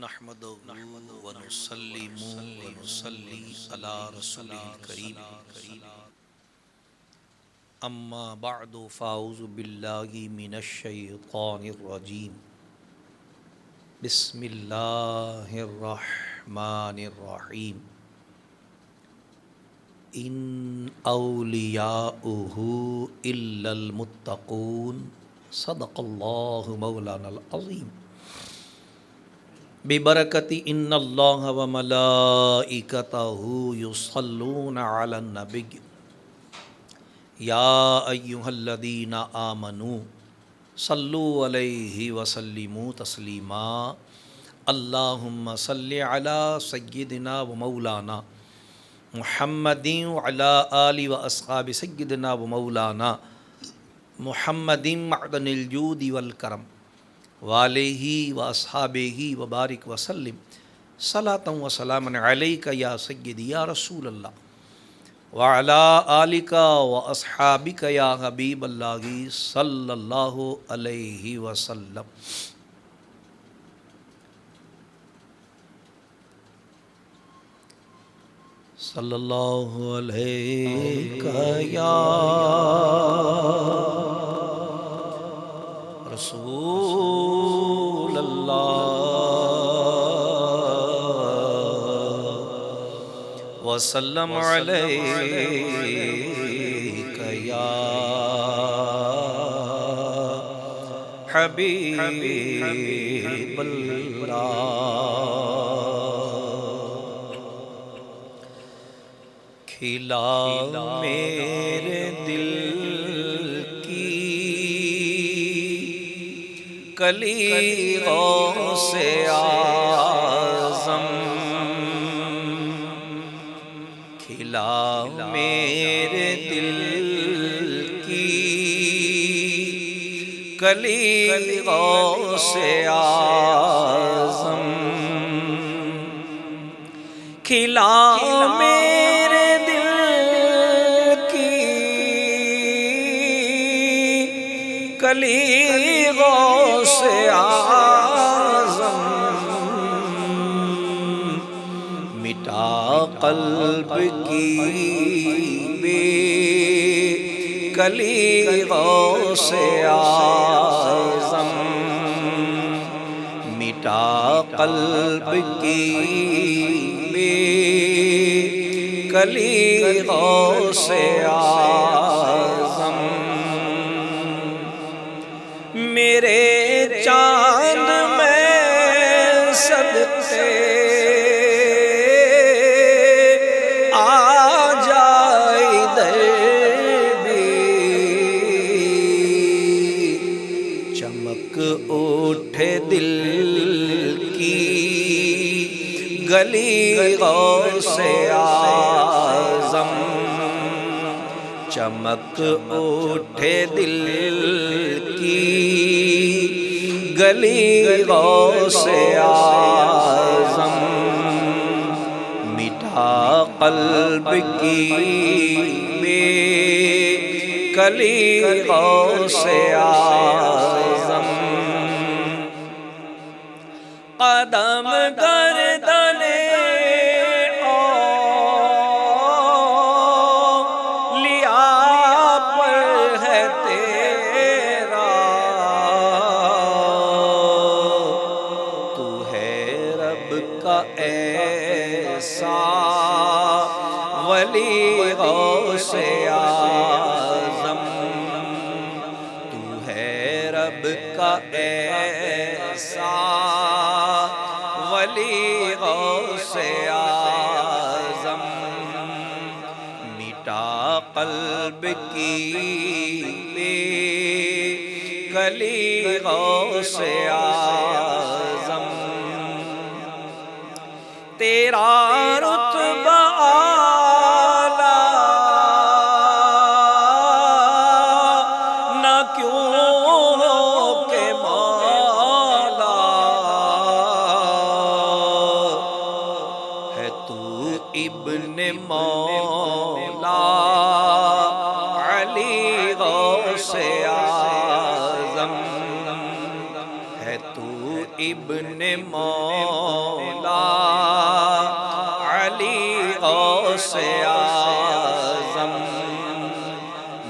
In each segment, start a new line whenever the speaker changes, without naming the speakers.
نحمده ونسلم ونصلي على رسول الكريم اما بعد فاعوذ بالله من الشيطان الرجيم بسم الله الرحمن الرحيم ان اولیاؤه الا المتقون صدق الله مولانا العظیم ببرکت ان اللہ و ملائکتہ یصلون علی النبی یا ایہا الذین آمنوا صلوا علیہ وسلموا تسلیما اللہم صلی علی سیدنا و مولانا محمد وعلی آل و اصحاب سیدنا و مولانا محمد معدن الجود والکرم وعلیہ واصحابہ وبارک وسلم صلاۃ و سلام علیک یا سیدی یا رسول اللہ وعلی آلک واصحابک یا حبیب اللہ صلی اللہ علیہ وسلم۔ صلی اللہ علیہ یا رسول اللہ وسلم علیک یا حبیب اللہ۔ کھلا میرے دل کلی غوث اعظم، کھلا میرے دل کی کلی غوث اعظم، کھلا میرے دل کی کلی غوث اعظم، مٹا قلب کی بے کلی غوث اعظم، مٹا قلب کی بے کلی غوث اعظم، میرے چاند میں صدقے آ جائے ادھر بھی، چمک اٹھے دل کی گلی غوث اعظم، چمک اٹھے دل کی گلی غوث اعظم، مٹا قلب کی بے کلی غوث اعظم، قدم گردن ولی غوث اعظم، تو ہے رب کا ایسا ولی غوث اعظم، مٹا قلب کی بے کلی غوث اعظم، تیرا رتبہ ابن مولا علی غوث اعظم، ہے تو ابن مولا علی غوث اعظم،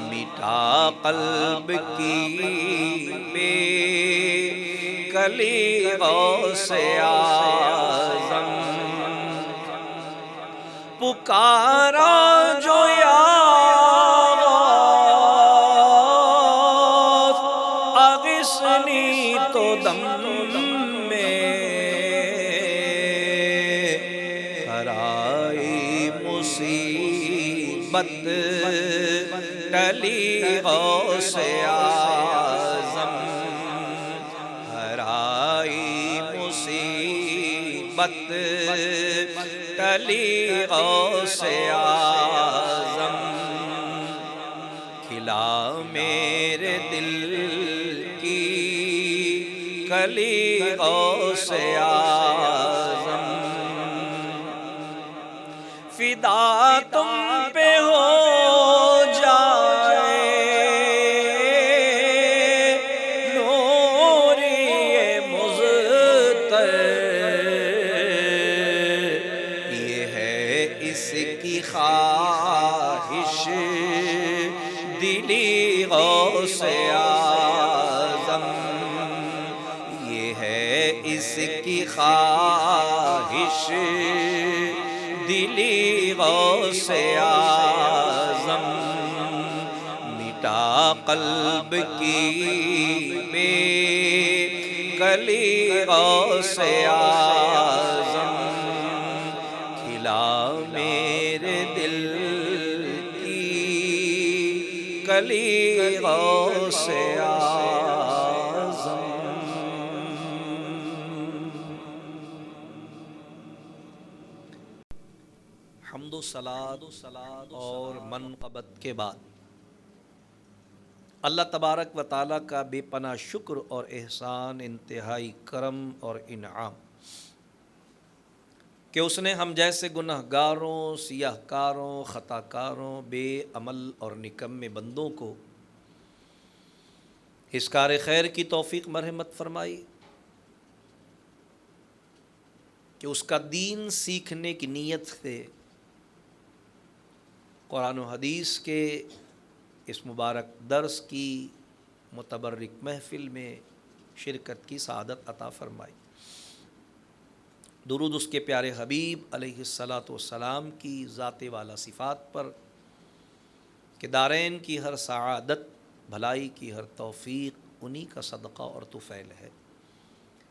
مٹا قلب کی بے کلی غوث اعظم، پکارا جو یار اغثنی تو دم میں ہرائی مصیبت ٹلی غوث اعظم، ہرائی مصیبت ٹلی غوث اعظم، کھلا میرے دل کی کلی غوث اعظم، فدا تم پہ ہو جائے نوری مزتر، یہ ہے اس کی خواہش دلی غوث اعظم، یہ ہے اس کی خواہش دلی غوث اعظم، مٹا قلب کی بے کلی غوث اعظم، کھلا میرے دل کی کلی غوث اعظم۔ حمد و صلات اور منقبت کے بعد اللہ تبارک و تعالیٰ کا بے پناہ شکر اور احسان، انتہائی کرم اور انعام کہ اس نے ہم جیسے گناہ گاروں، سیاہ کاروں، خطا کاروں، بے عمل اور نکمے بندوں کو اس کار خیر کی توفیق مرحمت فرمائی کہ اس کا دین سیکھنے کی نیت سے قرآن و حدیث کے اس مبارک درس کی متبرک محفل میں شرکت کی سعادت عطا فرمائی۔ درود اس کے پیارے حبیب علیہ الصلاۃ والسلام کی ذات والا صفات پر کہ دارین کی ہر سعادت، بھلائی کی ہر توفیق انہی کا صدقہ اور طفیل ہے۔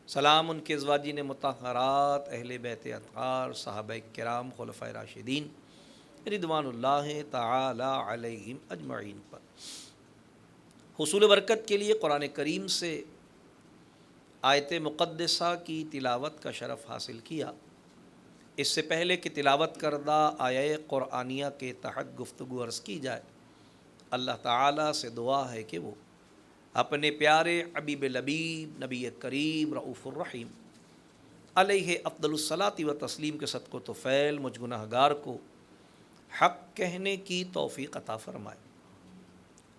سلام ان کے ازواجین مطہرات، اہل بیت اطہار، صحابہ کرام، خلفائے راشدین رضوان اللہ تعالی علیہم اجمعین پر۔ حصول برکت کے لیے قرآن کریم سے آیت مقدسہ کی تلاوت کا شرف حاصل کیا۔ اس سے پہلے کہ تلاوت کردہ آیہ قرآنیہ کے تحت گفتگو عرض کی جائے، اللہ تعالیٰ سے دعا ہے کہ وہ اپنے پیارے حبیب لبیب نبی کریم رؤوف الرحیم علیہ افضل الصلاۃ و تسلیم کے صدقہ و طفیل مجھ گناہ گار کو حق کہنے کی توفیق عطا فرمائے۔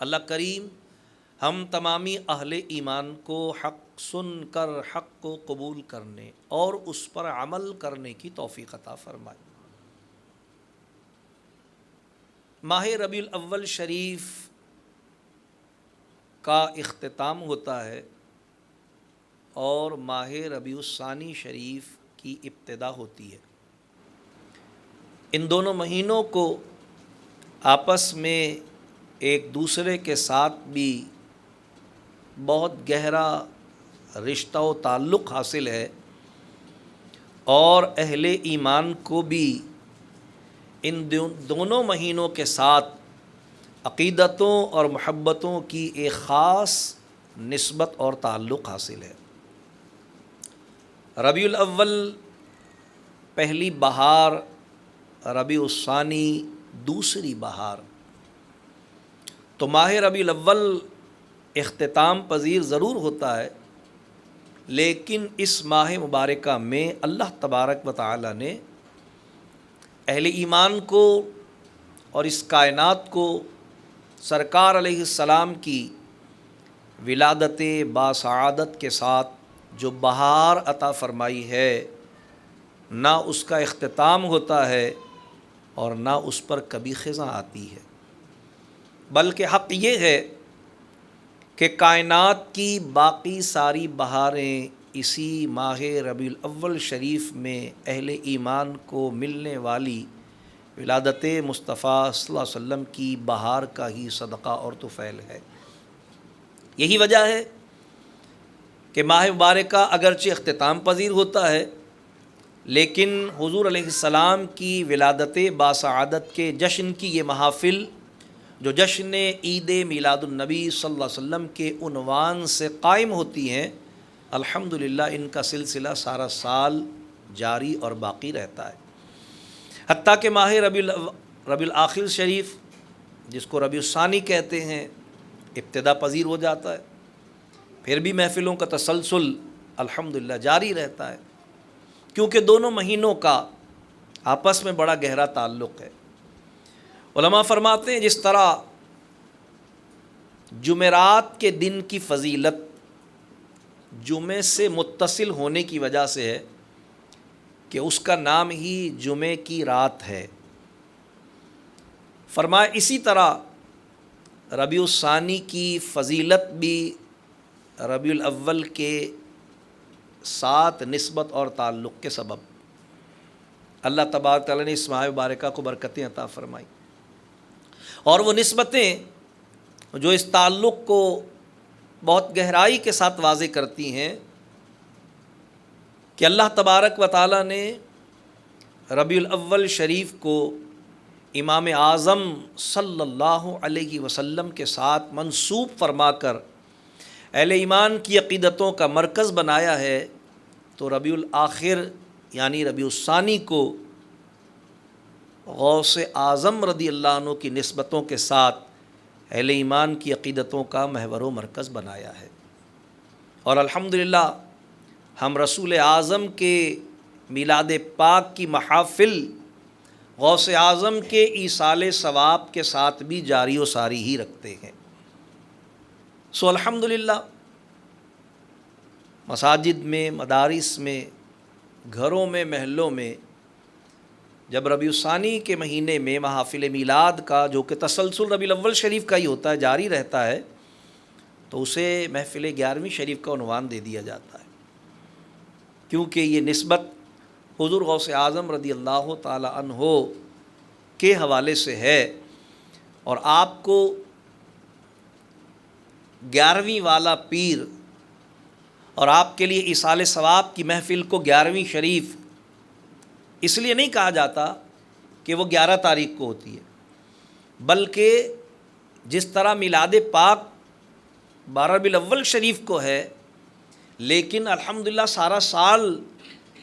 اللہ کریم ہم تمامی اہل ایمان کو حق سن کر حق کو قبول کرنے اور اس پر عمل کرنے کی توفیق عطا فرمائے۔ ماہ ربیع الاول شریف کا اختتام ہوتا ہے اور ماہ ربیع الثانی شریف کی ابتدا ہوتی ہے۔ ان دونوں مہینوں کو آپس میں ایک دوسرے کے ساتھ بھی بہت گہرا رشتہ و تعلق حاصل ہے، اور اہل ایمان کو بھی ان دونوں مہینوں کے ساتھ عقیدتوں اور محبتوں کی ایک خاص نسبت اور تعلق حاصل ہے۔ ربیع الاول پہلی بہار، ربیع الثانی دوسری بہار، تو ماہ ربیع الاول اختتام پذیر ضرور ہوتا ہے، لیکن اس ماہ مبارکہ میں اللہ تبارک و تعالی نے اہل ایمان کو اور اس کائنات کو سرکار علیہ السلام کی ولادت باسعادت کے ساتھ جو بہار عطا فرمائی ہے نہ اس کا اختتام ہوتا ہے اور نہ اس پر کبھی خزاں آتی ہے، بلکہ حق یہ ہے کہ کائنات کی باقی ساری بہاریں اسی ماہ ربیع الاول شریف میں اہل ایمان کو ملنے والی ولادت مصطفیٰ صلی اللہ علیہ وسلم کی بہار کا ہی صدقہ اور طفیل ہے۔ یہی وجہ ہے کہ ماہ مبارکہ اگرچہ اختتام پذیر ہوتا ہے، لیکن حضور علیہ السلام کی ولادت باسعادت کے جشن کی یہ محافل جو جشن عید میلاد النبی صلی اللہ علیہ وسلم کے عنوان سے قائم ہوتی ہیں، الحمدللہ ان کا سلسلہ سارا سال جاری اور باقی رہتا ہے، حتیٰ کہ ماہ ربیع الآخر شریف جس کو ربیع الثانی کہتے ہیں ابتدا پذیر ہو جاتا ہے، پھر بھی محفلوں کا تسلسل الحمدللہ جاری رہتا ہے، کیونکہ دونوں مہینوں کا آپس میں بڑا گہرا تعلق ہے۔ علماء فرماتے ہیں جس طرح جمعرات کے دن کی فضیلت جمعے سے متصل ہونے کی وجہ سے ہے کہ اس کا نام ہی جمعے کی رات ہے، فرمایا اسی طرح ربیع الثانی کی فضیلت بھی ربیع الاول کے ساتھ نسبت اور تعلق کے سبب اللہ تبارک تعالیٰ نے اس ماہ مبارکہ کو برکتیں عطا فرمائی، اور وہ نسبتیں جو اس تعلق کو بہت گہرائی کے ساتھ واضح کرتی ہیں کہ اللہ تبارک و تعالیٰ نے ربیع الاول شریف کو امام اعظم صلی اللہ علیہ وسلم کے ساتھ منسوب فرما کر اہل ایمان کی عقیدتوں کا مرکز بنایا ہے، تو ربیع الآخر یعنی ربیع الثانی کو غوث اعظم رضی اللہ عنہ کی نسبتوں کے ساتھ اہل ایمان کی عقیدتوں کا محور و مرکز بنایا ہے، اور الحمدللہ ہم رسول اعظم کے میلاد پاک کی محافل غوث اعظم کے ایصال ثواب کے ساتھ بھی جاری و ساری ہی رکھتے ہیں۔ سو الحمدللہ مساجد میں، مدارس میں، گھروں میں، محلوں میں جب ربیع الثانی کے مہینے میں محافل میلاد کا جو کہ تسلسل ربیع الاول شریف کا ہی ہوتا ہے جاری رہتا ہے، تو اسے محفل 11ویں شریف کا عنوان دے دیا جاتا ہے، کیونکہ یہ نسبت حضور غوث اعظم رضی اللہ تعالی عنہ کے حوالے سے ہے، اور آپ کو 11ویں والا پیر اور آپ کے لیے ایصال ثواب کی محفل کو 11ویں شریف اس لیے نہیں کہا جاتا کہ وہ 11 تاریخ کو ہوتی ہے، بلکہ جس طرح میلاد پاک 12 ربیع الاول شریف کو ہے، لیکن الحمدللہ سارا سال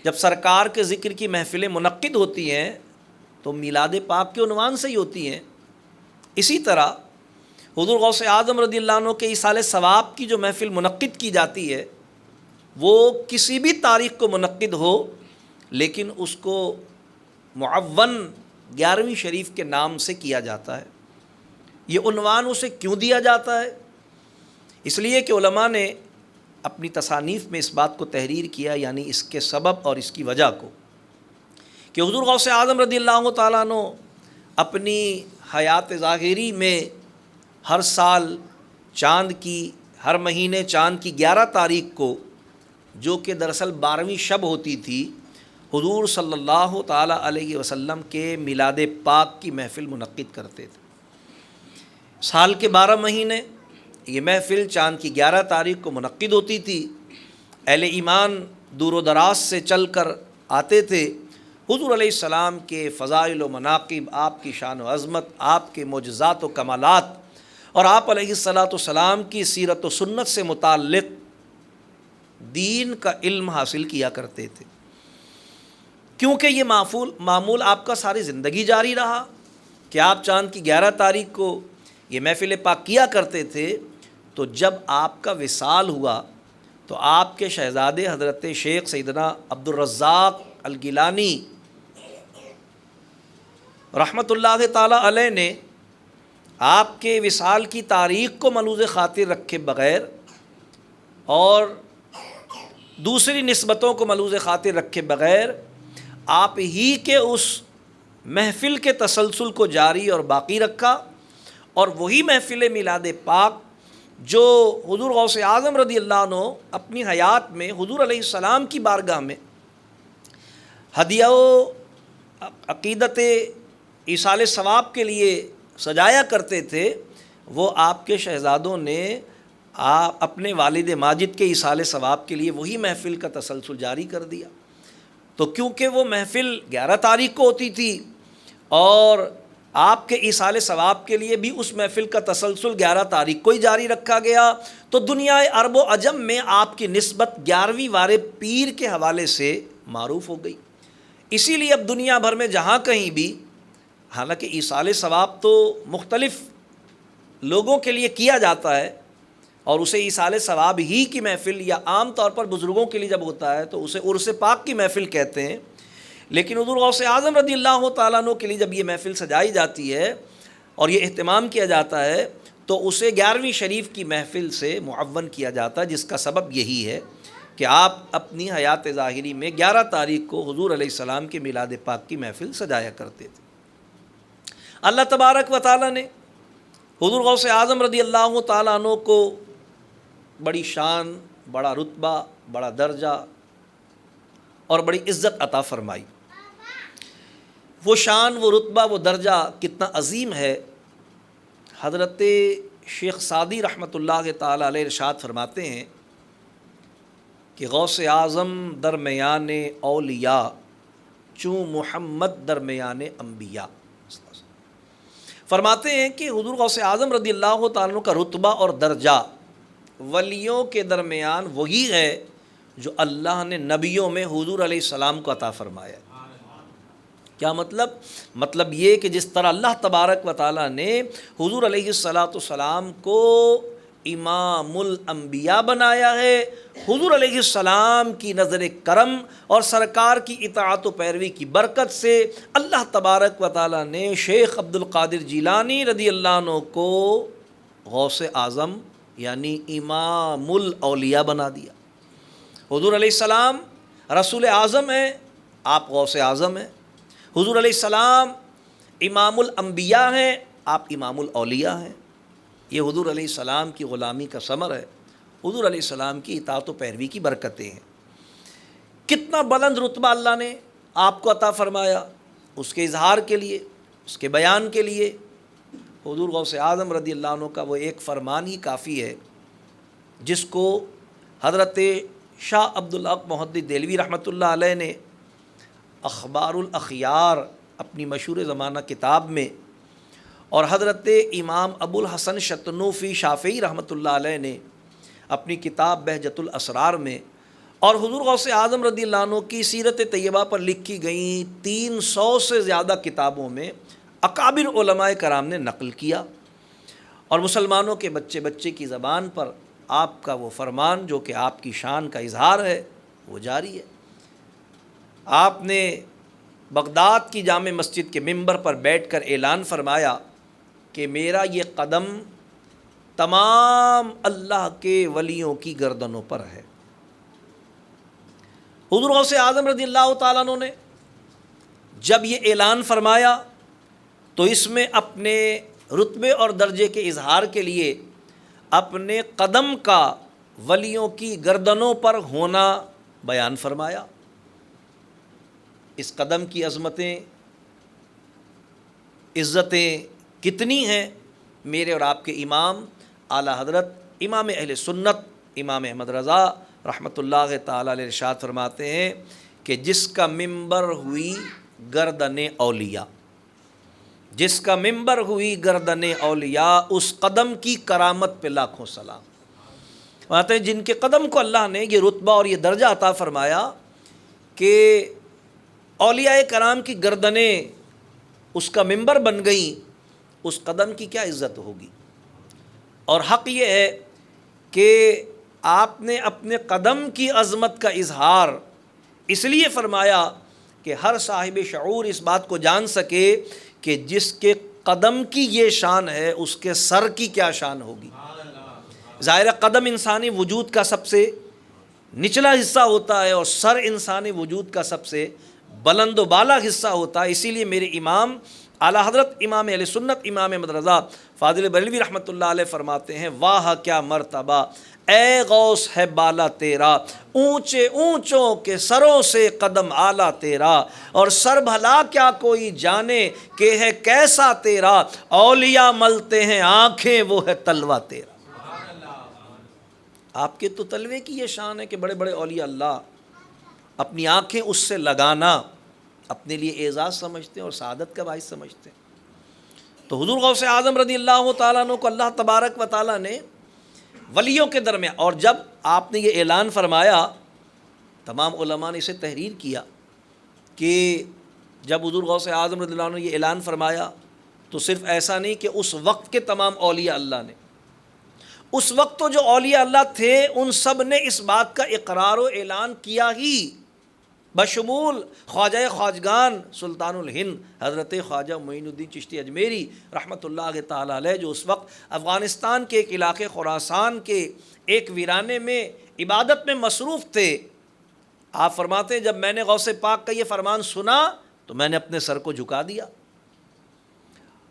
جب سرکار کے ذکر کی محفلیں منعقد ہوتی ہیں تو میلاد پاک کے عنوان سے ہی ہوتی ہیں، اسی طرح حضور غوث اعظم رضی اللہ عنہ کے ایصال ثواب کی جو محفل منعقد کی جاتی ہے وہ کسی بھی تاریخ کو منعقد ہو، لیکن اس کو معون 11ویں شریف کے نام سے کیا جاتا ہے۔ یہ عنوان اسے کیوں دیا جاتا ہے؟ اس لیے کہ علماء نے اپنی تصانیف میں اس بات کو تحریر کیا، یعنی اس کے سبب اور اس کی وجہ کو، کہ حضور غوث اعظم رضی اللہ تعالیٰ عنہ اپنی حیات ظاہری میں ہر سال چاند کی، ہر مہینے چاند کی 11 تاریخ کو، جو کہ دراصل 12ویں شب ہوتی تھی، حضور صلی اللہ تعالیٰ علیہ وسلم کے میلاد پاک کی محفل منعقد کرتے تھے۔ سال کے 12 مہینے یہ محفل چاند کی 11 تاریخ کو منعقد ہوتی تھی، اہل ایمان دور و دراز سے چل کر آتے تھے، حضور علیہ السلام کے فضائل و مناقب، آپ کی شان و عظمت، آپ کے معجزات و کمالات اور آپ علیہ السلام کی سیرت و سنت سے متعلق دین کا علم حاصل کیا کرتے تھے، کیونکہ یہ معمول آپ کا ساری زندگی جاری رہا کہ آپ چاند کی 11 تاریخ کو یہ محفل پاک کیا کرتے تھے۔ تو جب آپ کا وصال ہوا تو آپ کے شہزادے حضرت شیخ سیدنا عبد الرزاق الگیلانی رحمۃ اللہ تعالی علیہ نے آپ کے وصال کی تاریخ کو ملوذ خاطر رکھے بغیر اور دوسری نسبتوں کو ملوز خاطر رکھے بغیر آپ ہی کے اس محفل کے تسلسل کو جاری اور باقی رکھا، اور وہی محفل میلاد پاک جو حضور غوث اعظم رضی اللہ عنہ اپنی حیات میں حضور علیہ السلام کی بارگاہ میں ہدیہ و عقیدت ایصال ثواب کے لیے سجایا کرتے تھے، وہ آپ کے شہزادوں نے اپنے والد ماجد کے ایصال ثواب کے لیے وہی محفل کا تسلسل جاری کر دیا۔ تو کیونکہ وہ محفل 11 تاریخ کو ہوتی تھی اور آپ کے ایصال ثواب کے لیے بھی اس محفل کا تسلسل 11 تاریخ کو ہی جاری رکھا گیا، تو دنیا عرب و عجم میں آپ کی نسبت 11ویں وار پیر کے حوالے سے معروف ہو گئی۔ اسی لیے اب دنیا بھر میں جہاں کہیں بھی، حالانکہ ایصال ثواب تو مختلف لوگوں کے لیے کیا جاتا ہے اور اسے ایصال ثواب ہی کی محفل یا عام طور پر بزرگوں کے لیے جب ہوتا ہے تو اسے عرس پاک کی محفل کہتے ہیں، لیکن حضور غوث اعظم رضی اللہ تعالیٰ عنہ کے لیے جب یہ محفل سجائی جاتی ہے اور یہ اہتمام کیا جاتا ہے تو اسے 11ویں شریف کی محفل سے معون کیا جاتا ہے، جس کا سبب یہی ہے کہ آپ اپنی حیات ظاہری میں 11 تاریخ کو حضور علیہ السلام کے میلاد پاک کی محفل سجایا کرتے تھے۔ اللہ تبارک و تعالیٰ نے حضور غوث اعظم رضی اللہ تعالیٰ عنہ کو بڑی شان، بڑا رتبہ، بڑا درجہ اور بڑی عزت عطا فرمائی۔ وہ شان، وہ رتبہ، وہ درجہ کتنا عظیم ہے، حضرت شیخ سعدی رحمۃ اللہ تعالی علیہ ارشاد فرماتے ہیں کہ غوث اعظم درمیان اولیاء چون محمد درمیان انبیاء۔ فرماتے ہیں کہ حضور غوث اعظم رضی اللہ تعالیٰ عنہ کا رتبہ اور درجہ ولیوں کے درمیان وہی ہے جو اللہ نے نبیوں میں حضور علیہ السلام کو عطا فرمایا ہے۔ کیا مطلب یہ کہ جس طرح اللہ تبارک و تعالیٰ نے حضور علیہ السلام کو امام الانبیاء بنایا ہے، حضور علیہ السلام کی نظر کرم اور سرکار کی اطاعت و پیروی کی برکت سے اللہ تبارک و تعالیٰ نے شیخ عبد القادر جیلانی رضی اللہ عنہ کو غوث اعظم یعنی امام الاولیاء بنا دیا۔ حضور علیہ السلام رسول اعظم ہیں، آپ غوث اعظم ہیں۔ حضور علیہ السلام امام الانبیاء ہیں، آپ امام الاولیاء ہیں۔ یہ حضور علیہ السلام کی غلامی کا ثمر ہے، حضور علیہ السلام کی اطاعت و پیروی کی برکتیں ہیں۔ کتنا بلند رتبہ اللہ نے آپ کو عطا فرمایا، اس کے اظہار کے لیے، اس کے بیان کے لیے حضور غوث اعظم رضی اللہ عنہ کا وہ ایک فرمان ہی کافی ہے، جس کو حضرت شاہ عبدالحق محدث دہلوی رحمۃ اللہ علیہ نے اخبار الاخیار اپنی مشہور زمانہ کتاب میں، اور حضرت امام ابو الحسن شتنوفی شافعی رحمۃ اللہ علیہ نے اپنی کتاب بہجت الاسرار میں، اور حضور غوث اعظم رضی اللہ عنہ کی سیرت طیبہ پر لکھی گئیں 300 سے زیادہ کتابوں میں اکابر علماء کرام نے نقل کیا، اور مسلمانوں کے بچے بچے کی زبان پر آپ کا وہ فرمان جو کہ آپ کی شان کا اظہار ہے وہ جاری ہے۔ آپ نے بغداد کی جامع مسجد کے منبر پر بیٹھ کر اعلان فرمایا کہ میرا یہ قدم تمام اللہ کے ولیوں کی گردنوں پر ہے۔ حضور غوث اعظم رضی اللہ تعالیٰ عنہ نے جب یہ اعلان فرمایا تو اس میں اپنے رتبے اور درجے کے اظہار کے لیے اپنے قدم کا ولیوں کی گردنوں پر ہونا بیان فرمایا۔ اس قدم کی عظمتیں، عزتیں کتنی ہیں، میرے اور آپ کے امام اعلیٰ حضرت امام اہل سنت امام احمد رضا رحمۃ اللہ تعالی علیہ ارشاد فرماتے ہیں کہ جس کا منبر ہوئی گردن اولیاء، جس کا منبر ہوئی گردن اولیاء، اس قدم کی کرامت پہ لاکھوں سلام۔ فرماتے ہیں جن کے قدم کو اللہ نے یہ رتبہ اور یہ درجہ عطا فرمایا کہ اولیاء کرام کی گردنیں اس کا منبر بن گئیں، اس قدم کی کیا عزت ہوگی۔ اور حق یہ ہے کہ آپ نے اپنے قدم کی عظمت کا اظہار اس لیے فرمایا کہ ہر صاحب شعور اس بات کو جان سکے کہ جس کے قدم کی یہ شان ہے اس کے سر کی کیا شان ہوگی۔ ظاہر قدم انسانی وجود کا سب سے نچلا حصہ ہوتا ہے اور سر انسانی وجود کا سب سے بلند و بالا حصہ ہوتا ہے۔ اسی لیے میرے امام اعلیٰ حضرت امام اہل سنت امام احمد رضا فاضل بریلوی رحمۃ اللہ علیہ فرماتے ہیں، واہ کیا مرتبہ اے غوث ہے بالا تیرا، اونچے اونچوں کے سروں سے قدم اعلیٰ تیرا، اور سر بھلا کیا کوئی جانے کہ ہے کیسا تیرا، اولیاء ملتے ہیں آنکھیں وہ ہے تلوہ تیرا۔ آپ کے تو تلوے کی یہ شان ہے کہ بڑے بڑے اولیاء اللہ اپنی آنکھیں اس سے لگانا اپنے لیے اعزاز سمجھتے ہیں اور سعادت کا باعث سمجھتے ہیں۔ تو حضور غوث اعظم رضی اللہ تعالیٰ عنہ کو اللہ تبارک و تعالیٰ نے ولیوں کے درمیان، اور جب آپ نے یہ اعلان فرمایا، تمام علماء نے اسے تحریر کیا کہ جب حضور غوث اعظم رضی اللہ عنہ نے یہ اعلان فرمایا تو صرف ایسا نہیں کہ اس وقت کے تمام اولیاء اللہ نے، اس وقت تو جو اولیاء اللہ تھے ان سب نے اس بات کا اقرار و اعلان کیا ہی، بشمول خواجہ خواجگان سلطان الہند حضرت خواجہ معین الدین چشتی اجمیری رحمۃ اللہ تعالیٰ علیہ، جو اس وقت افغانستان کے ایک علاقے خراسان کے ایک ویرانے میں عبادت میں مصروف تھے۔ آپ فرماتے ہیں جب میں نے غوث پاک کا یہ فرمان سنا تو میں نے اپنے سر کو جھکا دیا،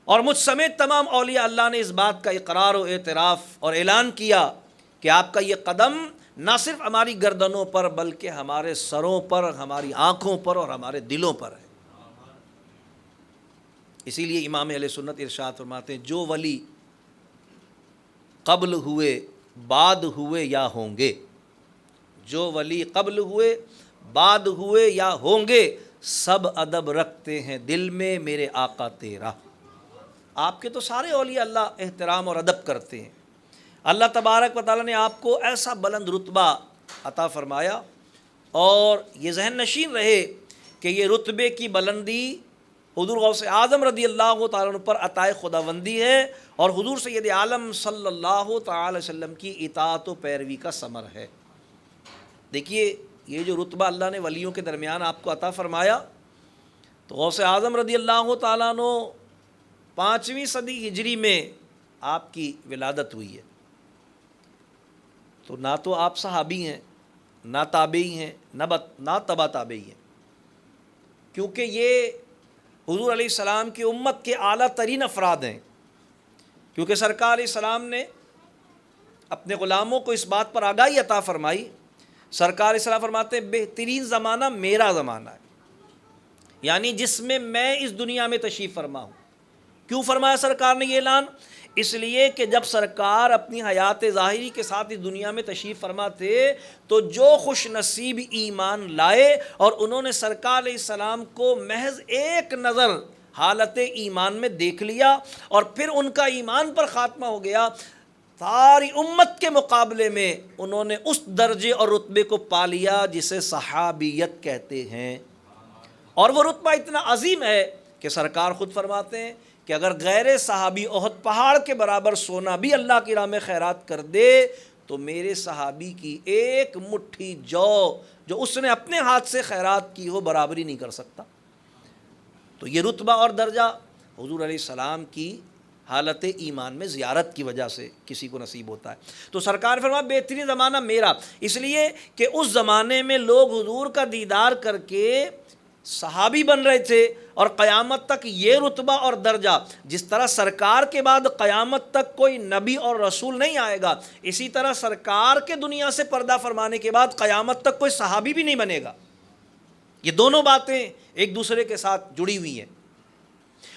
اور مجھ سمیت تمام اولیاء اللہ نے اس بات کا اقرار و اعتراف اور اعلان کیا کہ آپ کا یہ قدم نہ صرف ہماری گردنوں پر بلکہ ہمارے سروں پر، ہماری آنکھوں پر اور ہمارے دلوں پر ہے۔ اسی لیے امام اہل سنت ارشاد فرماتے ہیں جو ولی قبل ہوئے بعد ہوئے یا ہوں گے، جو ولی قبل ہوئے بعد ہوئے یا ہوں گے، سب ادب رکھتے ہیں دل میں میرے آقا تیرا۔ آپ کے تو سارے اولیاء اللہ احترام اور ادب کرتے ہیں۔ اللہ تبارک و تعالیٰ نے آپ کو ایسا بلند رتبہ عطا فرمایا، اور یہ ذہن نشین رہے کہ یہ رتبے کی بلندی حضور غوث اعظم رضی اللہ تعالیٰ عنہ پر عطائے خداوندی ہے، اور حضور سید عالم صلی اللہ تعالی علیہ وسلم کی اطاعت و پیروی کا ثمر ہے۔ دیکھیے یہ جو رتبہ اللہ نے ولیوں کے درمیان آپ کو عطا فرمایا، تو غوث اعظم رضی اللہ تعالیٰ عنہ 5ویں صدی ہجری میں آپ کی ولادت ہوئی ہے۔ تو نہ تو آپ صحابی ہیں، نہ تابعی ہیں، نہ تبع تابعی ہیں، کیونکہ یہ حضور علیہ السلام کی امت کے اعلیٰ ترین افراد ہیں، کیونکہ سرکار علیہ السلام نے اپنے غلاموں کو اس بات پر آگاہی عطا فرمائی۔ سرکار علیہ السلام فرماتے ہیں بہترین زمانہ میرا زمانہ ہے، یعنی جس میں اس دنیا میں تشریف فرما ہوں۔ کیوں فرمایا سرکار نے یہ اعلان؟ اس لیے کہ جب سرکار اپنی حیات ظاہری کے ساتھ اس دنیا میں تشریف فرما تھے تو جو خوش نصیب ایمان لائے اور انہوں نے سرکار علیہ السلام کو محض ایک نظر حالت ایمان میں دیکھ لیا اور پھر ان کا ایمان پر خاتمہ ہو گیا، ساری امت کے مقابلے میں انہوں نے اس درجے اور رتبے کو پا لیا جسے صحابیت کہتے ہیں۔ اور وہ رتبہ اتنا عظیم ہے کہ سرکار خود فرماتے ہیں کہ اگر غیر صحابی احد پہاڑ کے برابر سونا بھی اللہ کی راہ میں خیرات کر دے تو میرے صحابی کی ایک مٹھی جو اس نے اپنے ہاتھ سے خیرات کی ہو برابری نہیں کر سکتا۔ تو یہ رتبہ اور درجہ حضور علیہ السلام کی حالت ایمان میں زیارت کی وجہ سے کسی کو نصیب ہوتا ہے۔ تو سرکار فرمایا بہترین زمانہ میرا، اس لیے کہ اس زمانے میں لوگ حضور کا دیدار کر کے صحابی بن رہے تھے، اور قیامت تک یہ رتبہ اور درجہ، جس طرح سرکار کے بعد قیامت تک کوئی نبی اور رسول نہیں آئے گا، اسی طرح سرکار کے دنیا سے پردہ فرمانے کے بعد قیامت تک کوئی صحابی بھی نہیں بنے گا۔ یہ دونوں باتیں ایک دوسرے کے ساتھ جڑی ہوئی ہیں،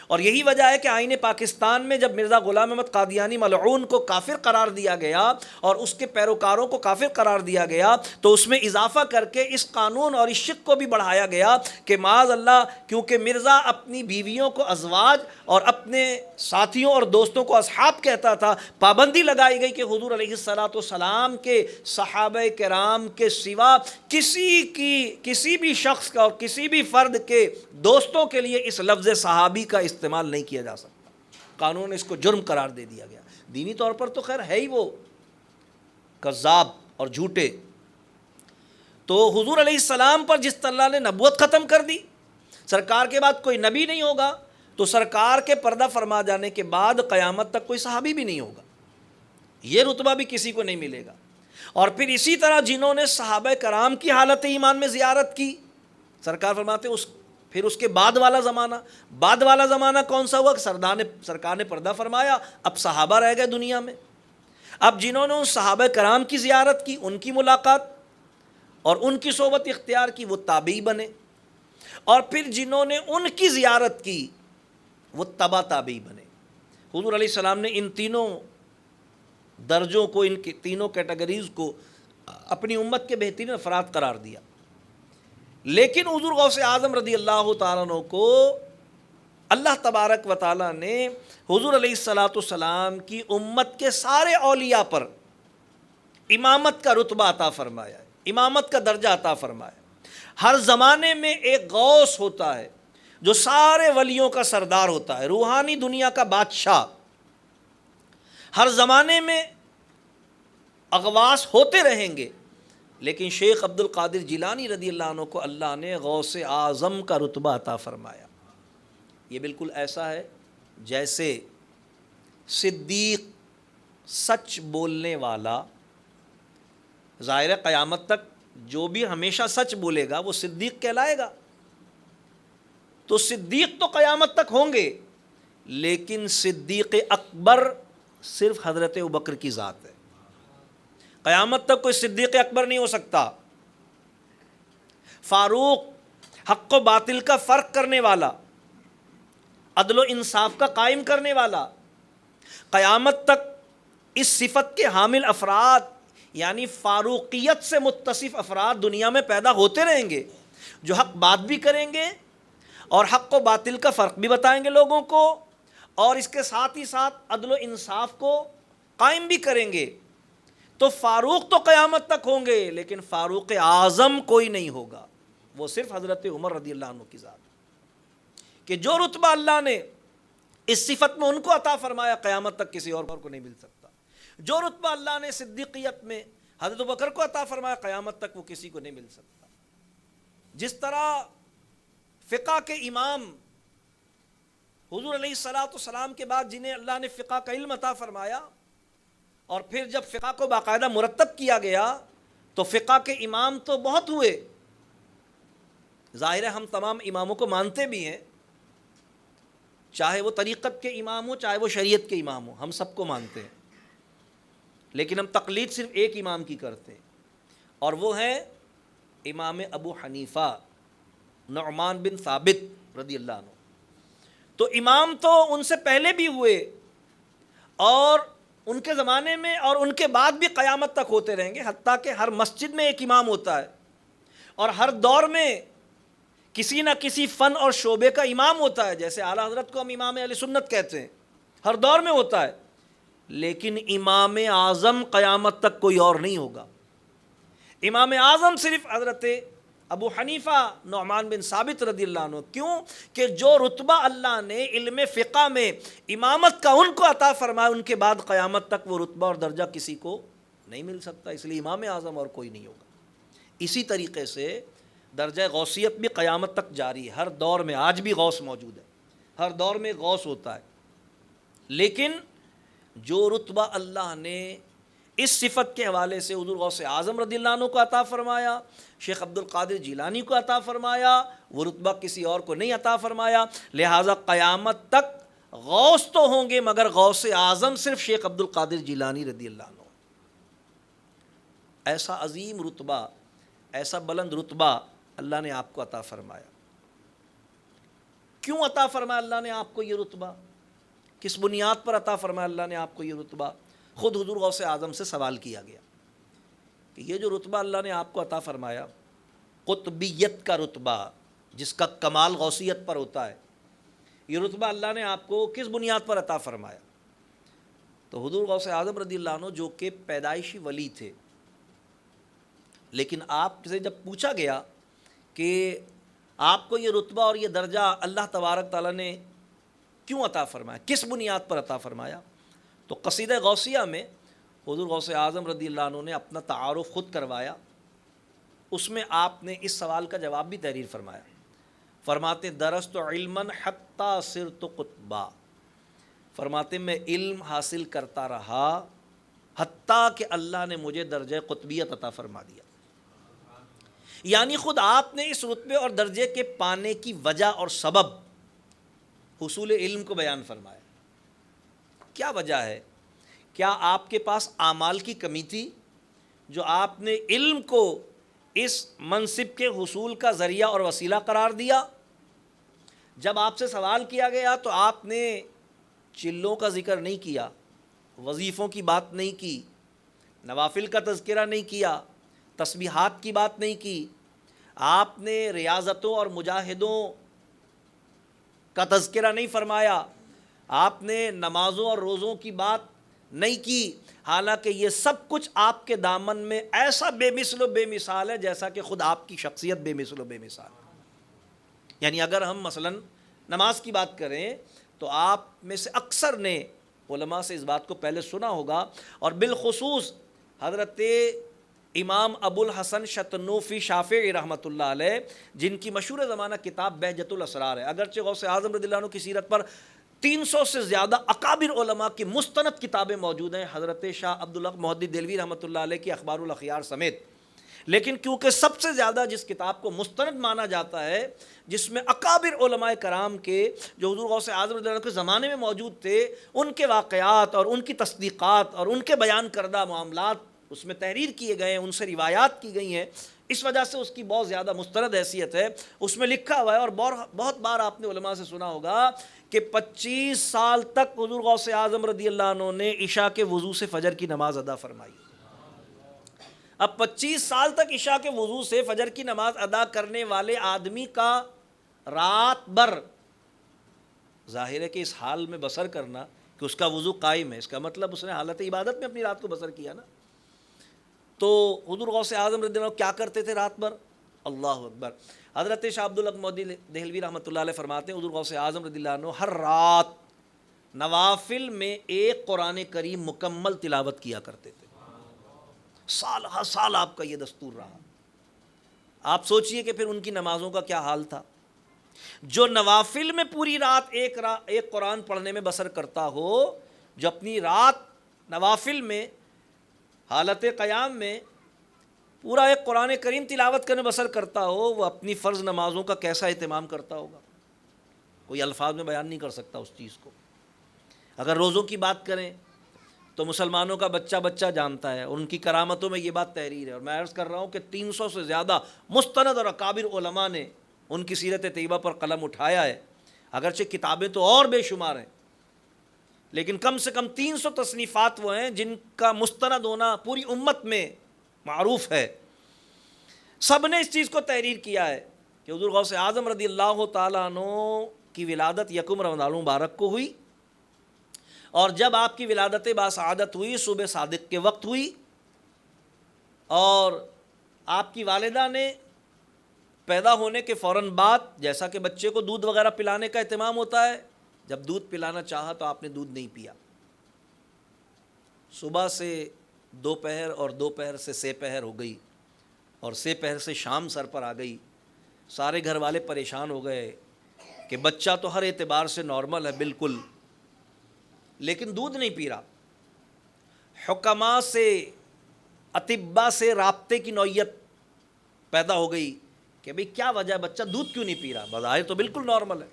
اور یہی وجہ ہے کہ آئین پاکستان میں جب مرزا غلام احمد قادیانی ملعون کو کافر قرار دیا گیا اور اس کے پیروکاروں کو کافر قرار دیا گیا تو اس میں اضافہ کر کے اس قانون اور اس شق کو بھی بڑھایا گیا کہ معاذ اللہ، کیونکہ مرزا اپنی بیویوں کو ازواج اور اپنے ساتھیوں اور دوستوں کو اصحاب کہتا تھا، پابندی لگائی گئی کہ حضور علیہ السلام کے صحابہ کرام کے سوا کسی بھی شخص کا اور کسی بھی فرد کے دوستوں کے لیے اس لفظ صحابی کا استعمال نہیں کیا جا سکتا۔ قانون نے اس کو جرم قرار دے دیا گیا۔ دینی طور پر تو خیر ہے ہی وہ کذاب اور جھوٹے۔ تو حضور علیہ السلام پر جس طرح نے نبوت ختم کر دی، سرکار کے بعد کوئی نبی نہیں ہوگا، تو سرکار کے پردہ فرما جانے کے بعد قیامت تک کوئی صحابی بھی نہیں ہوگا، یہ رتبہ بھی کسی کو نہیں ملے گا۔ اور پھر اسی طرح جنہوں نے صحابہ کرام کی حالت ایمان میں زیارت کی، سرکار فرماتے پھر اس کے بعد والا زمانہ کون سا ہوا کہ سرکار نے پردہ فرمایا، اب صحابہ رہ گئے دنیا میں، اب جنہوں نے ان صحابہ کرام کی زیارت کی، ان کی ملاقات اور ان کی صحبت اختیار کی، وہ تابعی بنے، اور پھر جنہوں نے ان کی زیارت کی وہ تبع تابعی بنے۔ حضور علیہ السلام نے ان تینوں درجوں کو، ان کی تینوں کیٹیگریز کو اپنی امت کے بہترین افراد قرار دیا۔ لیکن حضور غوث اعظم رضی اللہ تعالیٰ عنہ کو اللہ تبارک و تعالیٰ نے حضور علیہ السلام کی امت کے سارے اولیاء پر امامت کا رتبہ عطا فرمایا ہے، امامت کا درجہ عطا فرمایا۔ ہر زمانے میں ایک غوث ہوتا ہے جو سارے ولیوں کا سردار ہوتا ہے، روحانی دنیا کا بادشاہ۔ ہر زمانے میں اغواث ہوتے رہیں گے، لیکن شیخ عبد القادر جیلانی رضی اللہ عنہ کو اللہ نے غوث اعظم کا رتبہ عطا فرمایا۔ یہ بالکل ایسا ہے جیسے صدیق، سچ بولنے والا، ظاہر قیامت تک جو بھی ہمیشہ سچ بولے گا وہ صدیق کہلائے گا، تو صدیق تو قیامت تک ہوں گے، لیکن صدیق اکبر صرف حضرت ابوبکر کی ذات ہے۔ قیامت تک کوئی صدیق اکبر نہیں ہو سکتا۔ فاروق، حق و باطل کا فرق کرنے والا، عدل و انصاف کا قائم کرنے والا، قیامت تک اس صفت کے حامل افراد یعنی فاروقیت سے متصف افراد دنیا میں پیدا ہوتے رہیں گے، جو حق بات بھی کریں گے اور حق و باطل کا فرق بھی بتائیں گے لوگوں کو، اور اس کے ساتھ ہی ساتھ عدل و انصاف کو قائم بھی کریں گے۔ تو فاروق تو قیامت تک ہوں گے، لیکن فاروق اعظم کوئی نہیں ہوگا، وہ صرف حضرت عمر رضی اللہ عنہ کی ذات، کہ جو رتبہ اللہ نے اس صفت میں ان کو عطا فرمایا قیامت تک کسی اور کو نہیں مل سکتا۔ جو رتبہ اللہ نے صدیقیت میں حضرت ابوبکر کو عطا فرمایا قیامت تک وہ کسی کو نہیں مل سکتا۔ جس طرح فقہ کے امام حضور علیہ السلام کے بعد جنہیں اللہ نے فقہ کا علم عطا فرمایا، اور پھر جب فقہ کو باقاعدہ مرتب کیا گیا تو فقہ کے امام تو بہت ہوئے، ظاہر ہے ہم تمام اماموں کو مانتے بھی ہیں، چاہے وہ طریقت کے امام ہو چاہے وہ شریعت کے امام ہو، ہم سب کو مانتے ہیں، لیکن ہم تقلید صرف ایک امام کی کرتے ہیں، اور وہ ہیں امام ابو حنیفہ نعمان بن ثابت رضی اللہ عنہ۔ تو امام تو ان سے پہلے بھی ہوئے، اور ان کے زمانے میں اور ان کے بعد بھی قیامت تک ہوتے رہیں گے، حتیٰ کہ ہر مسجد میں ایک امام ہوتا ہے، اور ہر دور میں کسی نہ کسی فن اور شعبے کا امام ہوتا ہے، جیسے اعلیٰ حضرت کو ہم امام اہل سنت کہتے ہیں، ہر دور میں ہوتا ہے، لیکن امام اعظم قیامت تک کوئی اور نہیں ہوگا۔ امام اعظم صرف حضرت ابو حنیفہ نعمان بن ثابت رضی اللہ عنہ، کیوں کہ جو رتبہ اللہ نے علم فقہ میں امامت کا ان کو عطا فرمایا، ان کے بعد قیامت تک وہ رتبہ اور درجہ کسی کو نہیں مل سکتا، اس لیے امام اعظم اور کوئی نہیں ہوگا۔ اسی طریقے سے درجہ غوثیت بھی قیامت تک جاری ہے، ہر دور میں آج بھی غوث موجود ہے، ہر دور میں غوث ہوتا ہے، لیکن جو رتبہ اللہ نے اس صفت کے حوالے سے حضور غوث اعظم رضی اللہ عنہ کو عطا فرمایا، شیخ عبد القادر جیلانی کو عطا فرمایا، وہ رتبہ کسی اور کو نہیں عطا فرمایا، لہٰذا قیامت تک غوث تو ہوں گے مگر غوث اعظم صرف شیخ عبد القادر جیلانی رضی اللہ عنہ۔ ایسا عظیم رتبہ، ایسا بلند رتبہ اللہ نے آپ کو عطا فرمایا۔ کیوں عطا فرمایا اللہ نے آپ کو یہ رتبہ؟ کس بنیاد پر عطا فرمایا اللہ نے آپ کو یہ رتبہ؟ خود حضور غوث اعظم سے سوال کیا گیا کہ یہ جو رتبہ اللہ نے آپ کو عطا فرمایا، قطبیت کا رتبہ جس کا کمال غوثیت پر ہوتا ہے، یہ رتبہ اللہ نے آپ کو کس بنیاد پر عطا فرمایا؟ تو حضور غوث اعظم رضی اللہ عنہ جو کہ پیدائشی ولی تھے، لیکن آپ سے جب پوچھا گیا کہ آپ کو یہ رتبہ اور یہ درجہ اللہ تبارک تعالیٰ نے کیوں عطا فرمایا، کس بنیاد پر عطا فرمایا، تو قصیدہ غوثیہ میں حضور غوث اعظم رضی اللہ عنہ نے اپنا تعارف خود کروایا، اس میں آپ نے اس سوال کا جواب بھی تحریر فرمایا، فرماتے درست علما حتی صرت قطبا، فرماتے میں علم حاصل کرتا رہا حتیٰ کہ اللہ نے مجھے درجہ قطبیت عطا فرما دیا. یعنی خود آپ نے اس رتبے اور درجے کے پانے کی وجہ اور سبب حصول علم کو بیان فرمایا. کیا وجہ ہے؟ کیا آپ کے پاس اعمال کی کمی تھی جو آپ نے علم کو اس منصب کے حصول کا ذریعہ اور وسیلہ قرار دیا؟ جب آپ سے سوال کیا گیا تو آپ نے چلوں کا ذکر نہیں کیا، وظیفوں کی بات نہیں کی، نوافل کا تذکرہ نہیں کیا، تسبیحات کی بات نہیں کی، آپ نے ریاضتوں اور مجاہدوں کا تذکرہ نہیں فرمایا، آپ نے نمازوں اور روزوں کی بات نہیں کی، حالانکہ یہ سب کچھ آپ کے دامن میں ایسا بے مثل و بے مثال ہے جیسا کہ خود آپ کی شخصیت بے مثل و بے مثال ہے. یعنی اگر ہم مثلا نماز کی بات کریں تو آپ میں سے اکثر نے علماء سے اس بات کو پہلے سنا ہوگا، اور بالخصوص حضرت امام ابو الحسن شتنوفی شافعی رحمۃ اللہ علیہ، جن کی مشہور زمانہ کتاب بہجت الاسرار ہے. اگرچہ غوث اعظم رضی اللہ عنہ کی سیرت پر 300 سے زیادہ اکابر علماء کی مستند کتابیں موجود ہیں، حضرت شاہ عبدالحق محدث دہلوی رحمۃ اللہ علیہ کی اخبار الاخیار سمیت، لیکن کیونکہ سب سے زیادہ جس کتاب کو مستند مانا جاتا ہے، جس میں اکابر علماء کرام کے جو حضور غوث اعظم رضی اللہ عنہ کے زمانے میں موجود تھے، ان کے واقعات اور ان کی تصدیقات اور ان کے بیان کردہ معاملات اس میں تحریر کیے گئے ہیں، ان سے روایات کی گئی ہیں، اس وجہ سے اس کی بہت زیادہ مستند حیثیت ہے. اس میں لکھا ہوا ہے، اور بہت بار آپ نے علماء سے سنا ہوگا کہ 25 سال تک حضور غوث اعظم رضی اللہ عنہ نے عشاء کے وضو سے فجر کی نماز ادا فرمائی. اب 25 سال تک عشاء کے وضو سے فجر کی نماز ادا کرنے والے آدمی کا رات بھر، ظاہر ہے کہ اس حال میں بسر کرنا کہ اس کا وضو قائم ہے، اس کا مطلب اس نے حالت عبادت میں اپنی رات کو بسر کیا نا. تو حضور غوث اعظم رضی اللہ عنہ کیا کرتے تھے رات بھر؟ اللہ اکبر. حضرت شاہ عبدالحق محدث دہلوی رحمۃ اللہ علیہ فرماتے ہیں حضور غوث اعظم رضی اللہ عنہ ہر رات نوافل میں ایک قرآن کریم مکمل تلاوت کیا کرتے تھے. سال ہر سال آپ کا یہ دستور رہا. آپ سوچئے کہ پھر ان کی نمازوں کا کیا حال تھا. جو نوافل میں پوری رات ایک قرآن پڑھنے میں بسر کرتا ہو، جو اپنی رات نوافل میں حالت قیام میں پورا ایک قرآن کریم تلاوت کرنے بسر کرتا ہو، وہ اپنی فرض نمازوں کا کیسا اہتمام کرتا ہوگا، کوئی الفاظ میں بیان نہیں کر سکتا اس چیز کو. اگر روزوں کی بات کریں تو مسلمانوں کا بچہ جانتا ہے، اور ان کی کرامتوں میں یہ بات تحریر ہے. اور میں عرض کر رہا ہوں کہ 300 سے زیادہ مستند اور اکابر علماء نے ان کی سیرت طیبہ پر قلم اٹھایا ہے. اگرچہ کتابیں تو اور بے شمار ہیں، لیکن کم سے کم 300 تصنیفات وہ ہیں جن کا مستند ہونا پوری امت میں معروف ہے. سب نے اس چیز کو تحریر کیا ہے کہ حضور غوث اعظم رضی اللہ تعالیٰ عنہ کی ولادت یکم رمضان المبارک کو ہوئی، اور جب آپ کی ولادت باسعادت ہوئی صبح صادق کے وقت ہوئی، اور آپ کی والدہ نے پیدا ہونے کے فوراً بعد، جیسا کہ بچے کو دودھ وغیرہ پلانے کا اہتمام ہوتا ہے، جب دودھ پلانا چاہا تو آپ نے دودھ نہیں پیا. صبح سے دوپہر اور دوپہر سے سے پہر ہو گئی، اور سے پہر سے شام سر پر آ گئی. سارے گھر والے پریشان ہو گئے کہ بچہ تو ہر اعتبار سے نارمل ہے بالکل، لیکن دودھ نہیں پی رہا. حکماء سے، اطباء سے رابطے کی نوعیت پیدا ہو گئی کہ بھئی کیا وجہ ہے، بچہ دودھ کیوں نہیں پی رہا؟ بظاہر تو بالکل نارمل ہے.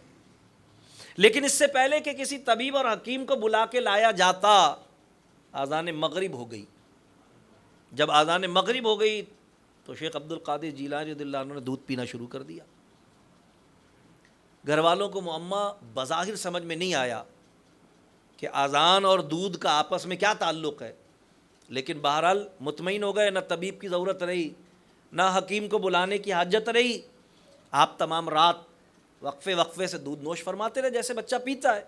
لیکن اس سے پہلے کہ کسی طبیب اور حکیم کو بلا کے لایا جاتا، اذان مغرب ہو گئی. جب اذان مغرب ہو گئی تو شیخ عبد القادر جیلانی رضی اللہ عنہ نے دودھ پینا شروع کر دیا. گھر والوں کو معمہ بظاہر سمجھ میں نہیں آیا کہ اذان اور دودھ کا آپس میں کیا تعلق ہے، لیکن بہرحال مطمئن ہو گئے، نہ طبیب کی ضرورت رہی، نہ حکیم کو بلانے کی حاجت رہی. آپ تمام رات وقفے سے دودھ نوش فرماتے رہے جیسے بچہ پیتا ہے.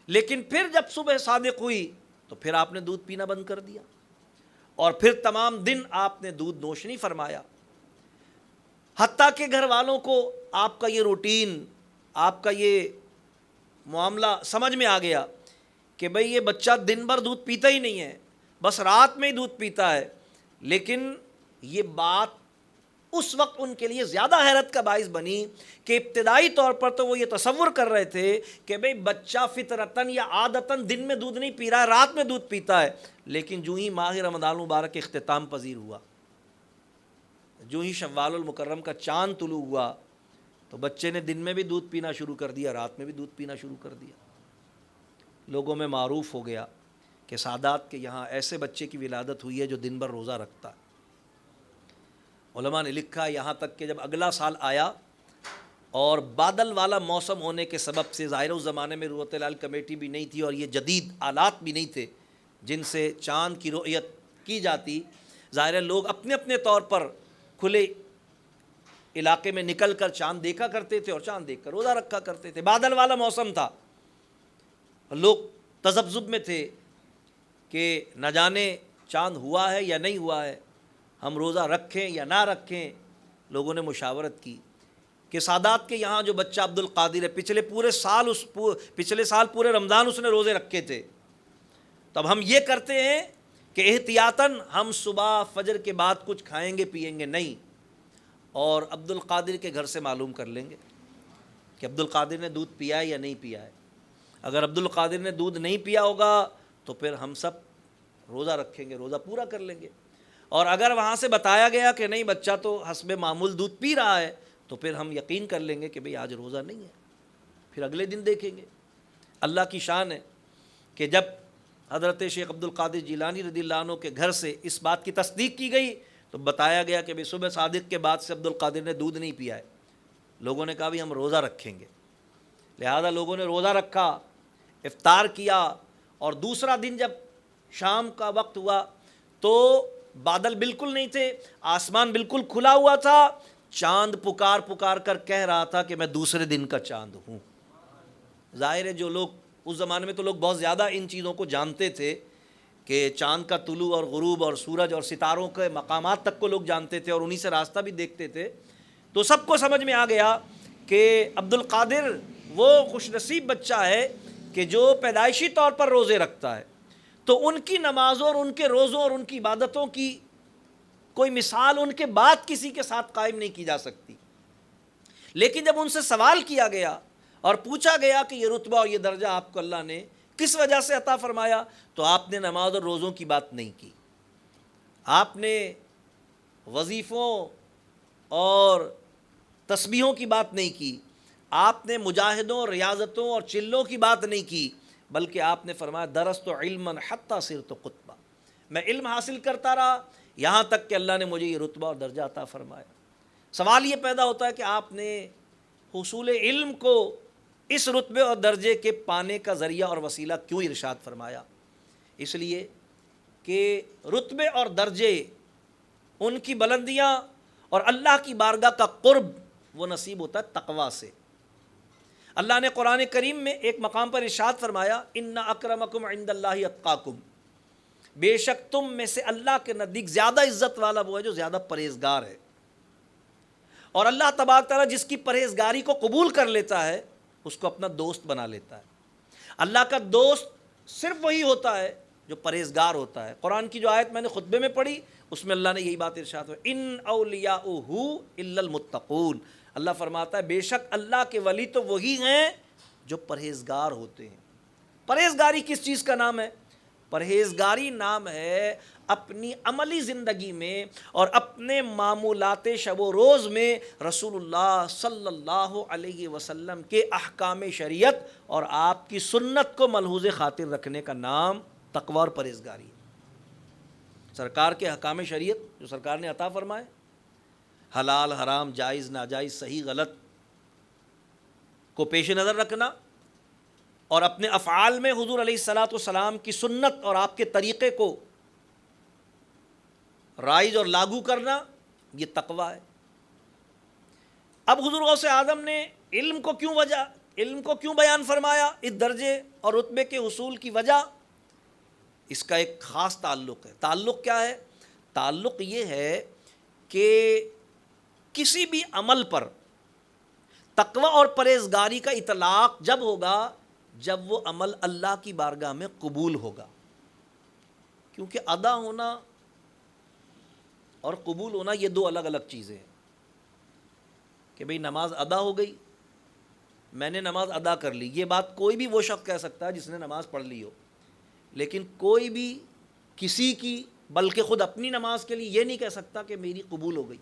لیکن پھر جب صبح صادق ہوئی تو پھر آپ نے دودھ پینا بند کر دیا، اور پھر تمام دن آپ نے دودھ نوش نہیں فرمایا. حتیٰ کہ گھر والوں کو آپ کا یہ روٹین، آپ کا یہ معاملہ سمجھ میں آ گیا کہ بھئی یہ بچہ دن بھر دودھ پیتا ہی نہیں ہے، بس رات میں ہی دودھ پیتا ہے. لیکن یہ بات اس وقت ان کے لیے زیادہ حیرت کا باعث بنی کہ ابتدائی طور پر تو وہ یہ تصور کر رہے تھے کہ بھئی بچہ فطرتاً یا عادتاً دن میں دودھ نہیں پی رہا ہے، رات میں دودھ پیتا ہے، لیکن جو ہی ماہ رمضان المبارک اختتام پذیر ہوا، جو ہی شوال المکرم کا چاند طلوع ہوا، تو بچے نے دن میں بھی دودھ پینا شروع کر دیا، رات میں بھی دودھ پینا شروع کر دیا۔ لوگوں میں معروف ہو گیا کہ سادات کے یہاں ایسے بچے کی ولادت ہوئی ہے جو دن بھر روزہ رکھتا ہے۔ علماء نے لکھا یہاں تک کہ جب اگلا سال آیا اور بادل والا موسم ہونے کے سبب سے، ظاہر اس زمانے میں رؤیت الہلال کمیٹی بھی نہیں تھی اور یہ جدید آلات بھی نہیں تھے جن سے چاند کی رؤیت کی جاتی، ظاہر ہے لوگ اپنے اپنے طور پر کھلے علاقے میں نکل کر چاند دیکھا کرتے تھے اور چاند دیکھ کر روزہ رکھا کرتے تھے۔ بادل والا موسم تھا، لوگ تذبذب میں تھے کہ نہ جانے چاند ہوا ہے یا نہیں ہوا ہے، ہم روزہ رکھیں یا نہ رکھیں۔ لوگوں نے مشاورت کی کہ سادات کے یہاں جو بچہ عبد القادر ہے، پچھلے سال پورے رمضان اس نے روزے رکھے تھے، تب ہم یہ کرتے ہیں کہ احتیاطاً ہم صبح فجر کے بعد کچھ کھائیں گے پیئیں گے نہیں، اور عبد القادر کے گھر سے معلوم کر لیں گے کہ عبد القادر نے دودھ پیا ہے یا نہیں پیا ہے۔ اگر عبد القادر نے دودھ نہیں پیا ہوگا تو پھر ہم سب روزہ رکھیں گے، روزہ پورا کر لیں گے، اور اگر وہاں سے بتایا گیا کہ نہیں بچہ تو حسب معمول دودھ پی رہا ہے تو پھر ہم یقین کر لیں گے کہ بھئی آج روزہ نہیں ہے، پھر اگلے دن دیکھیں گے۔ اللہ کی شان ہے کہ جب حضرت شیخ عبد القادر جیلانی رضی اللہ عنہ کے گھر سے اس بات کی تصدیق کی گئی تو بتایا گیا کہ بھئی صبح صادق کے بعد سے عبد القادر نے دودھ نہیں پیا ہے۔ لوگوں نے کہا بھی ہم روزہ رکھیں گے، لہذا لوگوں نے روزہ رکھا، افطار کیا، اور دوسرا دن جب شام کا وقت ہوا تو بادل بالکل نہیں تھے، آسمان بالکل کھلا ہوا تھا، چاند پکار پکار کر کہہ رہا تھا کہ میں دوسرے دن کا چاند ہوں۔ ظاہر ہے جو لوگ اس زمانے میں تو لوگ بہت زیادہ ان چیزوں کو جانتے تھے کہ چاند کا طلوع اور غروب اور سورج اور ستاروں کے مقامات تک کو لوگ جانتے تھے اور انہی سے راستہ بھی دیکھتے تھے، تو سب کو سمجھ میں آ گیا کہ عبد القادر وہ خوش نصیب بچہ ہے کہ جو پیدائشی طور پر روزے رکھتا ہے، تو ان کی نمازوں اور ان کے روزوں اور ان کی عبادتوں کی کوئی مثال ان کے بعد کسی کے ساتھ قائم نہیں کی جا سکتی۔ لیکن جب ان سے سوال کیا گیا اور پوچھا گیا کہ یہ رتبہ اور یہ درجہ آپ کو اللہ نے کس وجہ سے عطا فرمایا، تو آپ نے نماز اور روزوں کی بات نہیں کی، آپ نے وظیفوں اور تسبیحوں کی بات نہیں کی، آپ نے مجاہدوں، ریاضتوں اور چلوں کی بات نہیں کی، بلکہ آپ نے فرمایا درست علما حتی صرت قطبا، میں علم حاصل کرتا رہا یہاں تک کہ اللہ نے مجھے یہ رتبہ اور درجہ عطا فرمایا۔ سوال یہ پیدا ہوتا ہے کہ آپ نے حصول علم کو اس رتبے اور درجے کے پانے کا ذریعہ اور وسیلہ کیوں ارشاد فرمایا؟ اس لیے کہ رتبے اور درجے، ان کی بلندیاں اور اللہ کی بارگاہ کا قرب وہ نصیب ہوتا ہے تقویٰ سے۔ اللہ نے قرآن کریم میں ایک مقام پر ارشاد فرمایا ان اکرمکم عند اللہ اتقاکم، بے شک تم میں سے اللہ کے نزدیک زیادہ عزت والا وہ ہے جو زیادہ پرہیزگار ہے، اور اللہ تبارک تعالیٰ جس کی پرہیزگاری کو قبول کر لیتا ہے اس کو اپنا دوست بنا لیتا ہے۔ اللہ کا دوست صرف وہی ہوتا ہے جو پرہیزگار ہوتا ہے۔ قرآن کی جو آیت میں نے خطبے میں پڑھی اس میں اللہ نے یہی بات ارشاد فرمائی ان اولیاؤہ الا المتقون، اللہ فرماتا ہے بے شک اللہ کے ولی تو وہی ہیں جو پرہیزگار ہوتے ہیں۔ پرہیزگاری کس چیز کا نام ہے؟ پرہیزگاری نام ہے اپنی عملی زندگی میں اور اپنے معمولات شب و روز میں رسول اللہ صلی اللہ علیہ وسلم کے احکام شریعت اور آپ کی سنت کو ملحوظ خاطر رکھنے کا نام تقوی اور پرہیزگاری ہے۔ سرکار کے احکام شریعت جو سرکار نے عطا فرمائے، حلال حرام جائز ناجائز صحیح غلط کو پیش نظر رکھنا اور اپنے افعال میں حضور علیہ الصلاۃ والسلام کی سنت اور آپ کے طریقے کو رائج اور لاگو کرنا، یہ تقوی ہے۔ اب حضور غوث اعظم نے علم کو کیوں بیان فرمایا؟ اس درجے اور رتبے کے حصول کی وجہ اس کا ایک خاص تعلق ہے۔ تعلق کیا ہے؟ تعلق یہ ہے کہ کسی بھی عمل پر تقوی اور پرہیزگاری کا اطلاق جب ہوگا جب وہ عمل اللہ کی بارگاہ میں قبول ہوگا، کیونکہ ادا ہونا اور قبول ہونا یہ دو الگ الگ چیزیں ہیں۔ کہ بھئی نماز ادا ہو گئی، میں نے نماز ادا کر لی، یہ بات کوئی بھی وہ شخص کہہ سکتا ہے جس نے نماز پڑھ لی ہو، لیکن کوئی بھی کسی کی بلکہ خود اپنی نماز کے لیے یہ نہیں کہہ سکتا کہ میری قبول ہو گئی،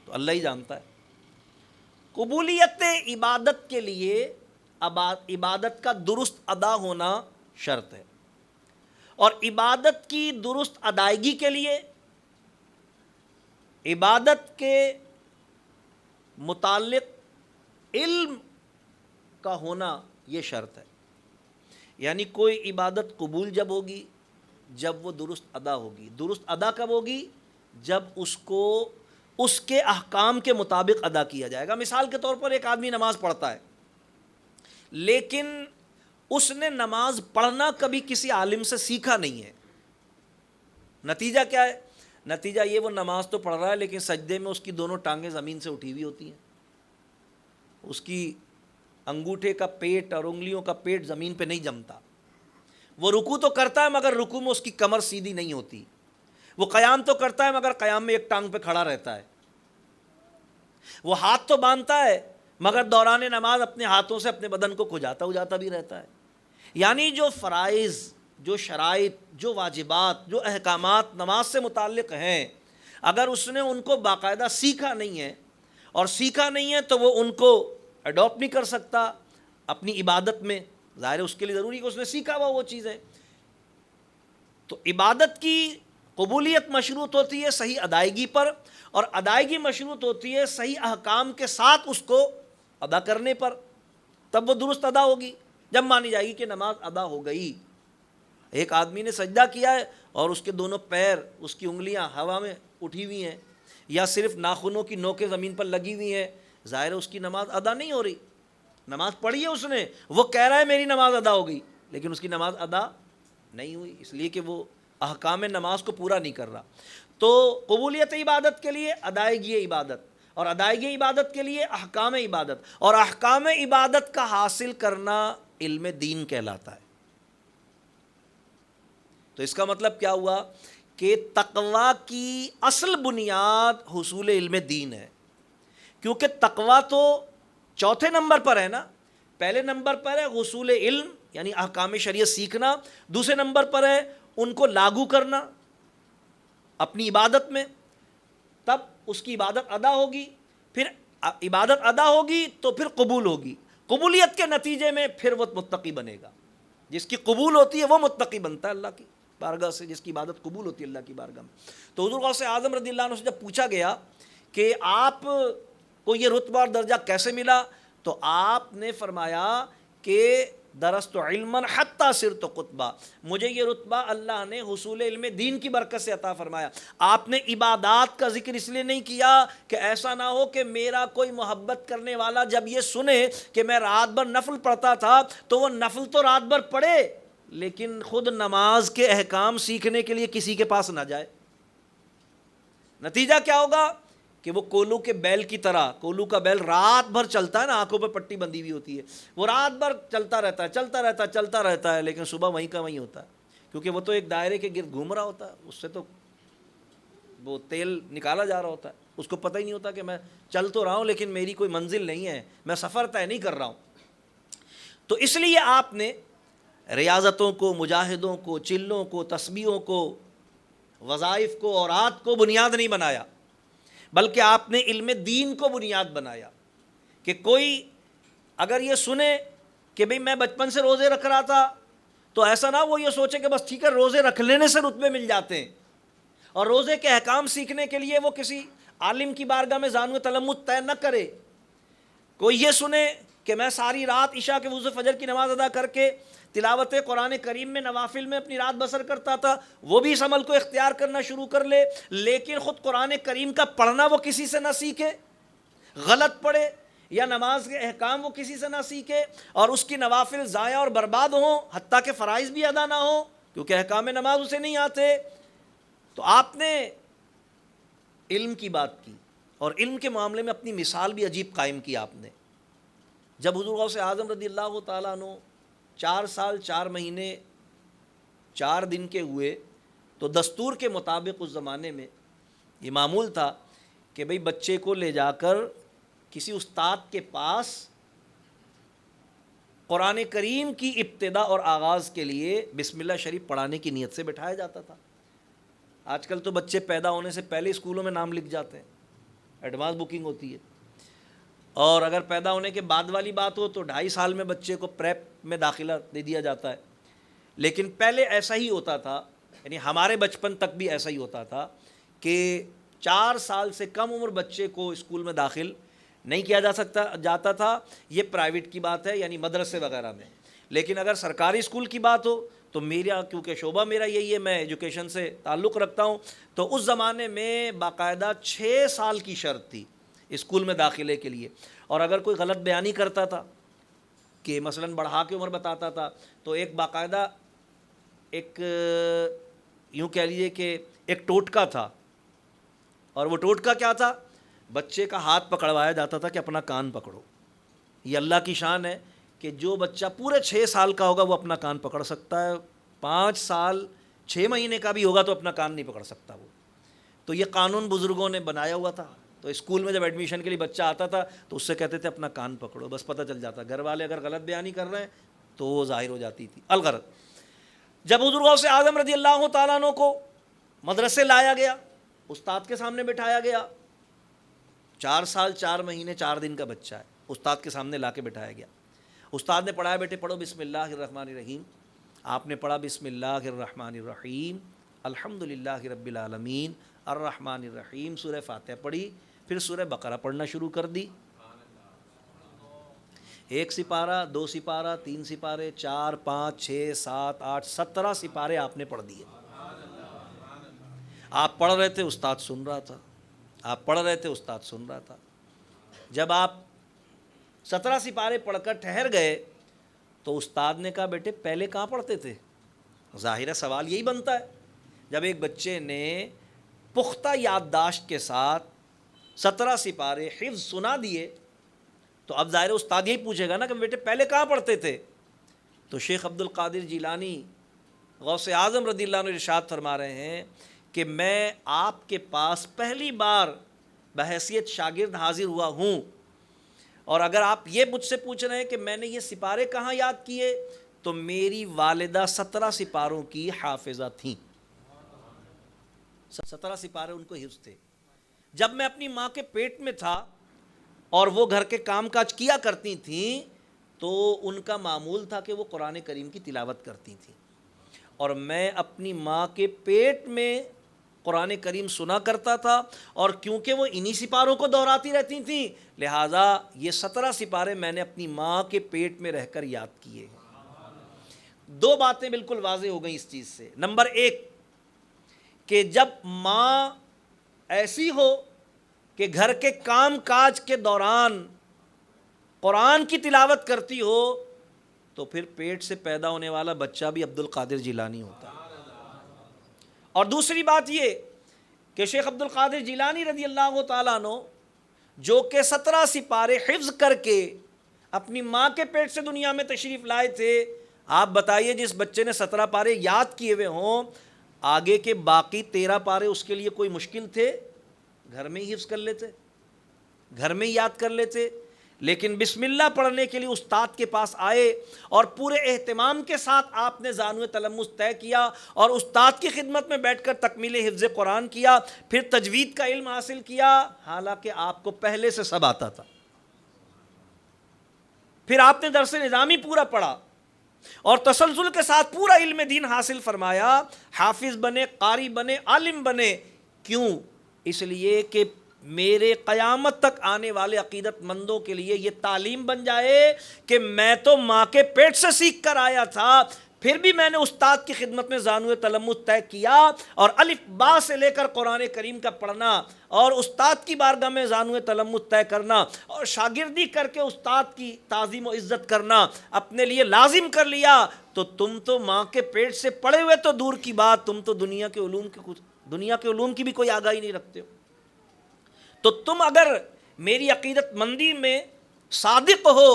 تو اللہ ہی جانتا ہے۔ قبولیت عبادت کے لیے عبادت کا درست ادا ہونا شرط ہے، اور عبادت کی درست ادائیگی کے لیے عبادت کے متعلق علم کا ہونا یہ شرط ہے۔ یعنی کوئی عبادت قبول جب ہوگی جب وہ درست ادا ہوگی۔ درست ادا کب ہوگی؟ جب اس کو اس کے احکام کے مطابق ادا کیا جائے گا۔ مثال کے طور پر ایک آدمی نماز پڑھتا ہے، لیکن اس نے نماز پڑھنا کبھی کسی عالم سے سیکھا نہیں ہے۔ نتیجہ کیا ہے؟ نتیجہ یہ وہ نماز تو پڑھ رہا ہے لیکن سجدے میں اس کی دونوں ٹانگیں زمین سے اٹھی ہوئی ہوتی ہیں، اس کی انگوٹھے کا پیٹ اور انگلیوں کا پیٹ زمین پہ نہیں جمتا۔ وہ رکوع تو کرتا ہے مگر رکوع میں اس کی کمر سیدھی نہیں ہوتی، وہ قیام تو کرتا ہے مگر قیام میں ایک ٹانگ پہ کھڑا رہتا ہے، وہ ہاتھ تو باندھتا ہے مگر دوران نماز اپنے ہاتھوں سے اپنے بدن کو کھجاتا اجاتا بھی رہتا ہے۔ یعنی جو فرائض، جو شرائط، جو واجبات، جو احکامات نماز سے متعلق ہیں، اگر اس نے ان کو باقاعدہ سیکھا نہیں ہے، اور سیکھا نہیں ہے تو وہ ان کو اڈاپٹ نہیں کر سکتا اپنی عبادت میں۔ ظاہر ہے اس کے لیے ضروری کہ اس نے سیکھا ہوا وہ چیز ہے۔ تو عبادت کی قبولیت مشروط ہوتی ہے صحیح ادائیگی پر، اور ادائیگی مشروط ہوتی ہے صحیح احکام کے ساتھ اس کو ادا کرنے پر، تب وہ درست ادا ہوگی، جب مانی جائے گی کہ نماز ادا ہو گئی۔ ایک آدمی نے سجدہ کیا ہے اور اس کے دونوں پیر، اس کی انگلیاں ہوا میں اٹھی ہوئی ہیں، یا صرف ناخنوں کی نوکیں زمین پر لگی ہوئی ہیں، ظاہر ہے اس کی نماز ادا نہیں ہو رہی۔ نماز پڑھی ہے اس نے، وہ کہہ رہا ہے میری نماز ادا ہو گئی، لیکن اس کی نماز ادا نہیں ہوئی، اس لیے کہ وہ احکام نماز کو پورا نہیں کر رہا۔ تو قبولیت عبادت کے لیے ادائیگی عبادت، اور ادائیگی عبادت کے لیے احکام عبادت، اور احکام عبادت کا حاصل کرنا علم دین کہلاتا ہے۔ تو اس کا مطلب کیا ہوا کہ تقویٰ کی اصل بنیاد حصول علم دین ہے، کیونکہ تقویٰ تو چوتھے نمبر پر ہے نا۔ پہلے نمبر پر ہے حصول علم یعنی احکام شریعت سیکھنا، دوسرے نمبر پر ہے ان کو لاگو کرنا اپنی عبادت میں، تب اس کی عبادت ادا ہوگی، پھر عبادت ادا ہوگی تو پھر قبول ہوگی، قبولیت کے نتیجے میں پھر وہ متقی بنے گا۔ جس کی قبول ہوتی ہے وہ متقی بنتا ہے اللہ کی بارگاہ سے، جس کی عبادت قبول ہوتی ہے اللہ کی بارگاہ میں۔ تو حضور غوث اعظم رضی اللہ عنہ سے جب پوچھا گیا کہ آپ کو یہ رتبہ اور درجہ کیسے ملا، تو آپ نے فرمایا کہ درست علما حتی صرت قطبا، مجھے یہ رتبہ اللہ نے حصول علم دین کی برکت سے عطا فرمایا۔ آپ نے عبادات کا ذکر اس لیے نہیں کیا کہ ایسا نہ ہو کہ میرا کوئی محبت کرنے والا جب یہ سنے کہ میں رات بھر نفل پڑھتا تھا تو وہ نفل تو رات بھر پڑھے لیکن خود نماز کے احکام سیکھنے کے لیے کسی کے پاس نہ جائے۔ نتیجہ کیا ہوگا کہ وہ کولو کے بیل کی طرح، کولو کا بیل رات بھر چلتا ہے نا، آنکھوں پہ پٹی بندھی ہوئی ہوتی ہے، وہ رات بھر چلتا رہتا ہے لیکن صبح وہیں کا وہیں ہوتا ہے، کیونکہ وہ تو ایک دائرے کے گرد گھوم رہا ہوتا ہے، اس سے تو وہ تیل نکالا جا رہا ہوتا ہے، اس کو پتہ ہی نہیں ہوتا کہ میں چل تو رہا ہوں لیکن میری کوئی منزل نہیں ہے، میں سفر طے نہیں کر رہا ہوں۔ تو اس لیے آپ نے ریاضتوں کو، مجاہدوں کو، چلوں کو، تسبیحوں کو، وظائف کو، اورات کو بنیاد نہیں بنایا، بلکہ آپ نے علم دین کو بنیاد بنایا۔ کہ کوئی اگر یہ سنے کہ بھئی میں بچپن سے روزے رکھ رہا تھا تو ایسا نہ وہ یہ سوچے کہ بس ٹھیک ہے روزے رکھ لینے سے رتبے مل جاتے ہیں، اور روزے کے احکام سیکھنے کے لیے وہ کسی عالم کی بارگاہ میں زانو تلمذ طے نہ کرے۔ کوئی یہ سنے کہ میں ساری رات عشاء کے وضو فجر کی نماز ادا کر کے تلاوت قرآن کریم میں نوافل میں اپنی رات بسر کرتا تھا، وہ بھی اس عمل کو اختیار کرنا شروع کر لے، لیکن خود قرآن کریم کا پڑھنا وہ کسی سے نہ سیکھے، غلط پڑھے، یا نماز کے احکام وہ کسی سے نہ سیکھے، اور اس کی نوافل ضائع اور برباد ہوں، حتیٰ کہ فرائض بھی ادا نہ ہوں کیونکہ احکام نماز اسے نہیں آتے۔ تو آپ نے علم کی بات کی، اور علم کے معاملے میں اپنی مثال بھی عجیب قائم کی آپ نے۔ جب حضور غوث اعظم رضی اللہ تعالیٰ عنہ 4 سال 4 مہینے 4 دن کے ہوئے تو دستور کے مطابق اس زمانے میں یہ معمول تھا کہ بھئی بچے کو لے جا کر کسی استاد کے پاس قرآن کریم کی ابتدا اور آغاز کے لیے بسم اللہ شریف پڑھانے کی نیت سے بٹھایا جاتا تھا۔ آج کل تو بچے پیدا ہونے سے پہلے اسکولوں میں نام لکھ جاتے ہیں، ایڈوانس بکنگ ہوتی ہے، اور اگر پیدا ہونے کے بعد والی بات ہو تو 2.5 سال میں بچے کو پریپ میں داخلہ دے دیا جاتا ہے۔ لیکن پہلے ایسا ہی ہوتا تھا، یعنی ہمارے بچپن تک بھی ایسا ہی ہوتا تھا کہ 4 سال سے کم عمر بچے کو اسکول میں داخل نہیں کیا جاتا تھا۔ یہ پرائیویٹ کی بات ہے، یعنی مدرسے وغیرہ میں۔ لیکن اگر سرکاری اسکول کی بات ہو تو کیونکہ شعبہ میرا یہی ہے، میں ایجوکیشن سے تعلق رکھتا ہوں، تو اس زمانے میں باقاعدہ 6 سال کی شرط تھی اسکول میں داخلے کے لیے۔ اور اگر کوئی غلط بیانی کرتا تھا کہ مثلا بڑھا کے عمر بتاتا تھا تو ایک باقاعدہ ایک یوں کہہ لیجیے کہ ایک ٹوٹکا تھا، اور وہ ٹوٹکا کیا تھا؟ بچے کا ہاتھ پکڑوایا جاتا تھا کہ اپنا کان پکڑو۔ یہ اللہ کی شان ہے کہ جو بچہ پورے 6 سال کا ہوگا وہ اپنا کان پکڑ سکتا ہے، 5 سال 6 مہینے کا بھی ہوگا تو اپنا کان نہیں پکڑ سکتا وہ۔ تو یہ قانون بزرگوں نے بنایا ہوا تھا، تو اسکول میں جب ایڈمیشن کے لیے بچہ آتا تھا تو اس سے کہتے تھے اپنا کان پکڑو، بس پتہ چل جاتا۔ گھر والے اگر غلط بیانی کر رہے ہیں تو وہ ظاہر ہو جاتی تھی۔ الغرض جب حضور غوث اعظم رضی اللہ تعالیٰ عنہ کو مدرسے لایا گیا، استاد کے سامنے بٹھایا گیا، 4 سال 4 مہینے 4 دن کا بچہ ہے، استاد کے سامنے لا کے بٹھایا گیا۔ استاد نے پڑھایا، بیٹے پڑھو بسم اللہ الرحمن الرحیم۔ آپ نے پڑھا بسم اللہ الرحمن الرحیم، الحمدللہ رب العالمین الرحمن الرحیم، سورہ فاتحہ پڑھی، پھر سورہ بقرہ پڑھنا شروع کر دی۔ 1 سپارہ، 2 سپارہ، 3 سپارے، 4، 5، 6، 7، 8، 17 سپارے آپ نے پڑھ دیے۔ آپ پڑھ رہے تھے، استاد سن رہا تھا، آپ پڑھ رہے تھے، استاد سن رہا تھا۔ جب آپ 17 سپارے پڑھ کر ٹھہر گئے تو استاد نے کہا بیٹے پہلے کہاں پڑھتے تھے؟ ظاہر ہے سوال یہی بنتا ہے، جب ایک بچے نے پختہ یادداشت کے ساتھ 17 سپارے حفظ سنا دیے تو اب ظاہر استاد یہی پوچھے گا نا کہ بیٹے پہلے کہاں پڑھتے تھے؟ تو شیخ عبد القادر جیلانی غوث اعظم رضی اللہ عنہ ارشاد فرما رہے ہیں کہ میں آپ کے پاس پہلی بار بحیثیت شاگرد حاضر ہوا ہوں، اور اگر آپ یہ مجھ سے پوچھ رہے ہیں کہ میں نے یہ سپارے کہاں یاد کیے، تو میری والدہ 17 سپاروں کی حافظہ تھیں، 17 سپارے ان کو حفظ تھے۔ جب میں اپنی ماں کے پیٹ میں تھا اور وہ گھر کے کام کاج کیا کرتی تھیں تو ان کا معمول تھا کہ وہ قرآن کریم کی تلاوت کرتی تھیں، اور میں اپنی ماں کے پیٹ میں قرآن کریم سنا کرتا تھا، اور کیونکہ وہ انہی سپاروں کو دہراتی رہتی تھیں لہٰذا یہ 17 سپارے میں نے اپنی ماں کے پیٹ میں رہ کر یاد کیے۔ 2 باتیں بالکل واضح ہو گئیں اس چیز سے۔ نمبر 1 کہ جب ماں ایسی ہو کہ گھر کے کام کاج کے دوران قرآن کی تلاوت کرتی ہو تو پھر پیٹ سے پیدا ہونے والا بچہ بھی عبد القادر جیلانی ہوتا ہے۔ اور دوسری بات یہ کہ شیخ عبد القادر جیلانی رضی اللہ تعالیٰ عنہ جو کہ 17 سپارے حفظ کر کے اپنی ماں کے پیٹ سے دنیا میں تشریف لائے تھے، آپ بتائیے جس بچے نے 17 پارے یاد کیے ہوئے ہوں، آگے کے باقی 13 پارے اس کے لیے کوئی مشکل تھے؟ گھر میں ہی حفظ کر لیتے، گھر میں ہی یاد کر لیتے۔ لیکن بسم اللہ پڑھنے کے لیے استاد کے پاس آئے اور پورے اہتمام کے ساتھ آپ نے زانو تلمس طے کیا اور استاد کی خدمت میں بیٹھ کر تکمیل حفظ قرآن کیا، پھر تجوید کا علم حاصل کیا، حالانکہ آپ کو پہلے سے سب آتا تھا۔ پھر آپ نے درس نظامی پورا پڑھا اور تسلسل کے ساتھ پورا علم دین حاصل فرمایا، حافظ بنے، قاری بنے، عالم بنے۔ کیوں؟ اس لیے کہ میرے قیامت تک آنے والے عقیدت مندوں کے لیے یہ تعلیم بن جائے کہ میں تو ماں کے پیٹ سے سیکھ کر آیا تھا، پھر بھی میں نے استاد کی خدمت میں زانو تلمس طے کیا، اور الف با سے لے کر قرآن کریم کا پڑھنا اور استاد کی بارگاہ میں زانو تلمس طے کرنا اور شاگردی کر کے استاد کی تعظیم و عزت کرنا اپنے لیے لازم کر لیا۔ تو تم تو ماں کے پیٹ سے پڑے ہوئے تو دور کی بات، تم تو دنیا کے علوم کی بھی کوئی آگاہی نہیں رکھتے ہو۔ تو تم اگر میری عقیدت مندی میں صادق ہو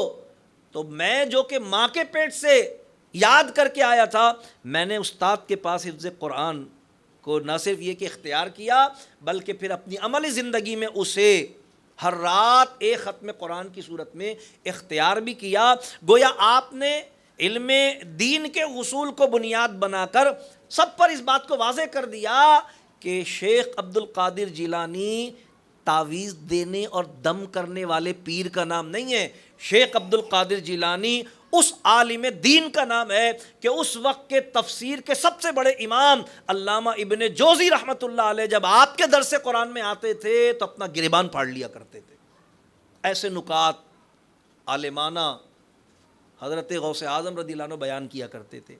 تو میں جو کہ ماں کے پیٹ سے یاد کر کے آیا تھا، میں نے استاد کے پاس حفظ قرآن کو نہ صرف یہ کہ اختیار کیا بلکہ پھر اپنی عملی زندگی میں اسے ہر رات ایک ختم قرآن کی صورت میں اختیار بھی کیا. گویا آپ نے علم دین کے اصول کو بنیاد بنا کر سب پر اس بات کو واضح کر دیا کہ شیخ عبد القادر جیلانی تعویذ دینے اور دم کرنے والے پیر کا نام نہیں ہے. شیخ عبد القادر جیلانی اس عالم دین کا نام ہے کہ اس وقت کے تفسیر کے سب سے بڑے امام علامہ ابن جوزی رحمۃ اللہ علیہ جب آپ کے درس قرآن میں آتے تھے تو اپنا گریبان پھاڑ لیا کرتے تھے. ایسے نکات عالمانہ حضرت غوث اعظم رضی اللہ عنہ بیان کیا کرتے تھے.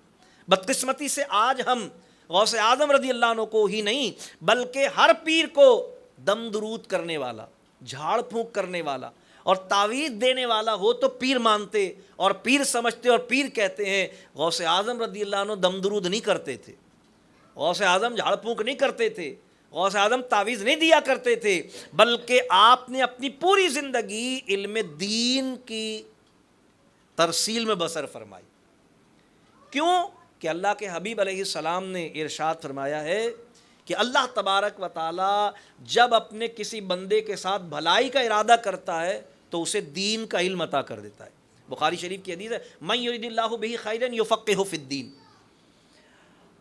بدقسمتی سے آج ہم غوث اعظم رضی اللہ عنہ کو ہی نہیں بلکہ ہر پیر کو دم درود کرنے والا، جھاڑ پھونک کرنے والا اور تعویذ دینے والا ہو تو پیر مانتے اور پیر سمجھتے اور پیر کہتے ہیں. غوث اعظم رضی اللہ عنہ دم درود نہیں کرتے تھے، غوث اعظم جھاڑ پھونک نہیں کرتے تھے، غوث اعظم تعویذ نہیں دیا کرتے تھے، بلکہ آپ نے اپنی پوری زندگی علم دین کی ترسیل میں بسر فرمائی. کیوں کہ اللہ کے حبیب علیہ السلام نے ارشاد فرمایا ہے کہ اللہ تبارک و تعالی جب اپنے کسی بندے کے ساتھ بھلائی کا ارادہ کرتا ہے تو اسے دین کا علم عطا کر دیتا ہے. بخاری شریف کی حدیث ہے من یرید اللہ بہ خیرا یفقہہ فی الدین.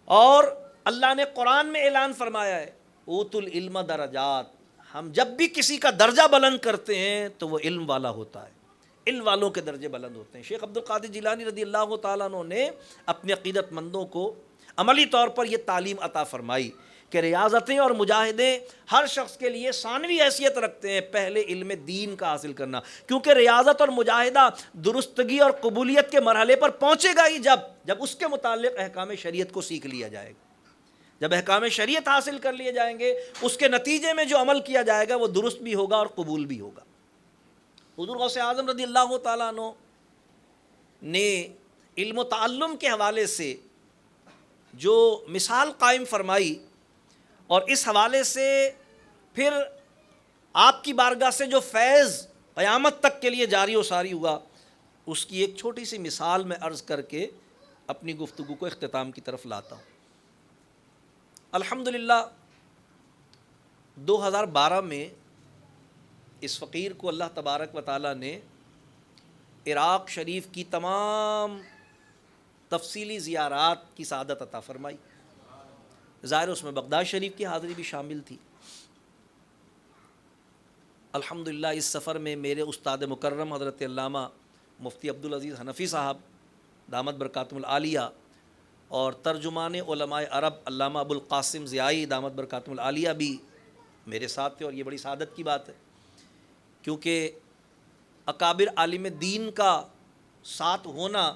اور اللہ نے قرآن میں اعلان فرمایا ہے اوتوا العلم درجات، ہم جب بھی کسی کا درجہ بلند کرتے ہیں تو وہ علم والا ہوتا ہے، علم والوں کے درجے بلند ہوتے ہیں. شیخ عبد القادر جیلانی رضی اللہ تعالیٰ عنہ نے اپنے عقیدت مندوں کو عملی طور پر یہ تعلیم عطا فرمائی کہ ریاضتیں اور مجاہدیں ہر شخص کے لیے ثانوی حیثیت رکھتے ہیں، پہلے علم دین کا حاصل کرنا، کیونکہ ریاضت اور مجاہدہ درستگی اور قبولیت کے مرحلے پر پہنچے گا ہی جب اس کے متعلق احکام شریعت کو سیکھ لیا جائے گا. جب احکام شریعت حاصل کر لیے جائیں گے اس کے نتیجے میں جو عمل کیا جائے گا وہ درست بھی ہوگا اور قبول بھی ہوگا. حضور غوث اعظم رضی اللہ تعالیٰ عنہ نے علم و تعلم کے حوالے سے جو مثال قائم فرمائی اور اس حوالے سے پھر آپ کی بارگاہ سے جو فیض قیامت تک کے لیے جاری و ساری ہوا، اس کی ایک چھوٹی سی مثال میں عرض کر کے اپنی گفتگو کو اختتام کی طرف لاتا ہوں. الحمدللہ 2012 میں اس فقیر کو اللہ تبارک و تعالیٰ نے عراق شریف کی تمام تفصیلی زیارات کی سعادت عطا فرمائی. ظاہر اس میں بغداد شریف کی حاضری بھی شامل تھی. الحمدللہ اس سفر میں میرے استاد مکرم حضرت علامہ مفتی عبدالعزیز حنفی صاحب دامت برکاتہم العالیہ اور ترجمان علماء عرب علامہ ابو القاسم ضیائی دامت برکاتہم العالیہ بھی میرے ساتھ تھے. اور یہ بڑی سعادت کی بات ہے کیونکہ اکابر عالم دین کا ساتھ ہونا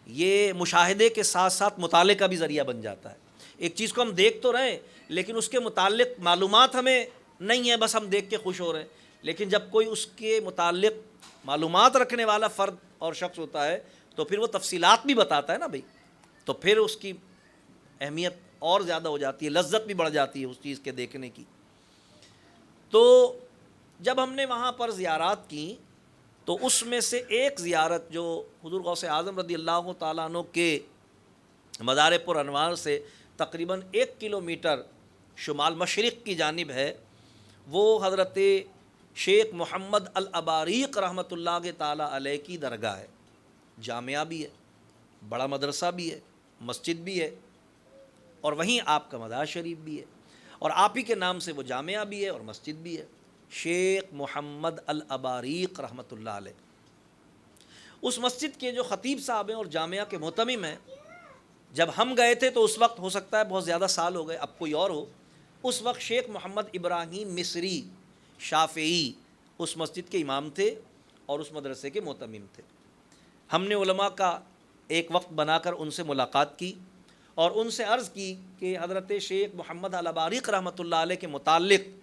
یہ مشاہدے کے ساتھ ساتھ مطالعے کا بھی ذریعہ بن جاتا ہے. ایک چیز کو ہم دیکھ تو رہے ہیں لیکن اس کے متعلق معلومات ہمیں نہیں ہے، بس ہم دیکھ کے خوش ہو رہے ہیں. لیکن جب کوئی اس کے متعلق معلومات رکھنے والا فرد اور شخص ہوتا ہے تو پھر وہ تفصیلات بھی بتاتا ہے نا بھائی، تو پھر اس کی اہمیت اور زیادہ ہو جاتی ہے، لذت بھی بڑھ جاتی ہے اس چیز کے دیکھنے کی. تو جب ہم نے وہاں پر زیارات کی تو اس میں سے ایک زیارت جو حضور غوث اعظم رضی اللہ تعالیٰ عنہ کے مزار پر انوار سے تقریباً 1 کلومیٹر شمال مشرق کی جانب ہے، وہ حضرت شیخ محمد الاباریق رحمۃ اللہ تعالیٰ علیہ کی درگاہ ہے. جامعہ بھی ہے، بڑا مدرسہ بھی ہے، مسجد بھی ہے اور وہیں آپ کا مزار شریف بھی ہے اور آپ ہی کے نام سے وہ جامعہ بھی ہے اور مسجد بھی ہے. شیخ محمد الاباریق رحمۃ اللہ علیہ اس مسجد کے جو خطیب صاحب ہیں اور جامعہ کے محتمم ہیں. جب ہم گئے تھے تو اس وقت ہو سکتا ہے بہت زیادہ سال ہو گئے، اب کوئی اور ہو، اس وقت شیخ محمد ابراہیم مصری شافعی اس مسجد کے امام تھے اور اس مدرسے کے محتمم تھے. ہم نے علماء کا ایک وقت بنا کر ان سے ملاقات کی اور ان سے عرض کی کہ حضرت شیخ محمد الاباریق رحمۃ اللہ علیہ کے متعلق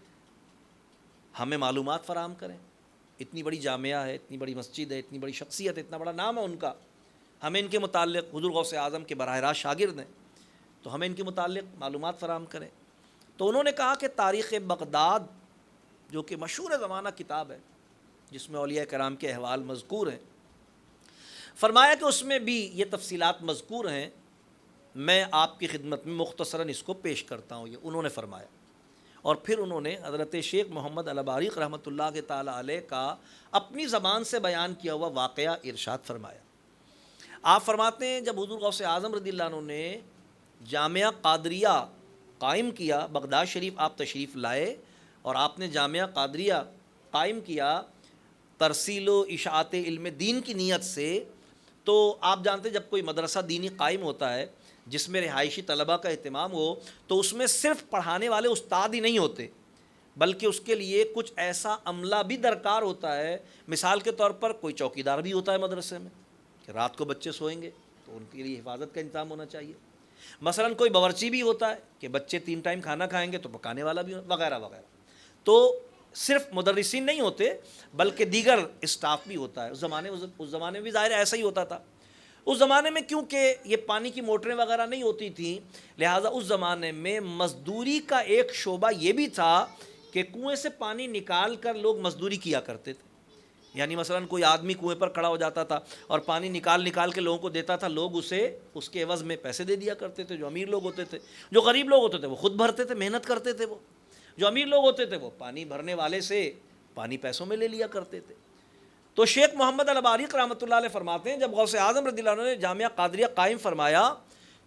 ہمیں معلومات فراہم کریں. اتنی بڑی جامعہ ہے، اتنی بڑی مسجد ہے، اتنی بڑی شخصیت ہے، اتنا بڑا نام ہے ان کا، ہمیں ان کے متعلق حضور غوث اعظم کے براہ راست شاگرد ہیں تو ہمیں ان کے متعلق معلومات فراہم کریں. تو انہوں نے کہا کہ تاریخ بغداد جو کہ مشہور زمانہ کتاب ہے جس میں اولیاء کرام کے احوال مذکور ہیں، فرمایا کہ اس میں بھی یہ تفصیلات مذکور ہیں، میں آپ کی خدمت میں مختصراً اس کو پیش کرتا ہوں. یہ انہوں نے فرمایا اور پھر انہوں نے حضرت شیخ محمد الباریق رحمۃ اللہ کے تعالیٰ علیہ کا اپنی زبان سے بیان کیا ہوا واقعہ ارشاد فرمایا۔ آپ فرماتے ہیں جب حضور غوث اعظم رضی اللہ عنہ نے جامعہ قادریہ قائم کیا، بغداد شریف آپ تشریف لائے اور آپ نے جامعہ قادریہ قائم کیا ترسیل و اشاعت علم دین کی نیت سے، تو آپ جانتے جب کوئی مدرسہ دینی قائم ہوتا ہے جس میں رہائشی طلباء کا اہتمام ہو تو اس میں صرف پڑھانے والے استاد ہی نہیں ہوتے، بلکہ اس کے لیے کچھ ایسا عملہ بھی درکار ہوتا ہے۔ مثال کے طور پر کوئی چوکیدار بھی ہوتا ہے مدرسے میں کہ رات کو بچے سوئیں گے تو ان کے لیے حفاظت کا انتظام ہونا چاہیے۔ مثلا کوئی باورچی بھی ہوتا ہے کہ بچے 3 ٹائم کھانا کھائیں گے تو پکانے والا بھی وغیرہ وغیرہ۔ تو صرف مدرسین نہیں ہوتے بلکہ دیگر اسٹاف بھی ہوتا ہے۔ اس زمانے میں بھی ظاہر ایسا ہی ہوتا تھا۔ اس زمانے میں کیونکہ یہ پانی کی موٹریں وغیرہ نہیں ہوتی تھیں، لہٰذا اس زمانے میں مزدوری کا ایک شعبہ یہ بھی تھا کہ کنویں سے پانی نکال کر لوگ مزدوری کیا کرتے تھے۔ یعنی مثلا کوئی آدمی کنویں پر کھڑا ہو جاتا تھا اور پانی نکال کے لوگوں کو دیتا تھا، لوگ اسے اس کے عوض میں پیسے دے دیا کرتے تھے۔ جو امیر لوگ ہوتے تھے، جو غریب لوگ ہوتے تھے وہ خود بھرتے تھے، محنت کرتے تھے۔ وہ جو امیر لوگ ہوتے تھے وہ پانی بھرنے والے سے پانی پیسوں میں لے لیا کرتے تھے۔ تو شیخ محمد الباریق رحمۃ اللہ علیہ فرماتے ہیں جب غوث اعظم رضی اللہ عنہ نے جامعہ قادریہ قائم فرمایا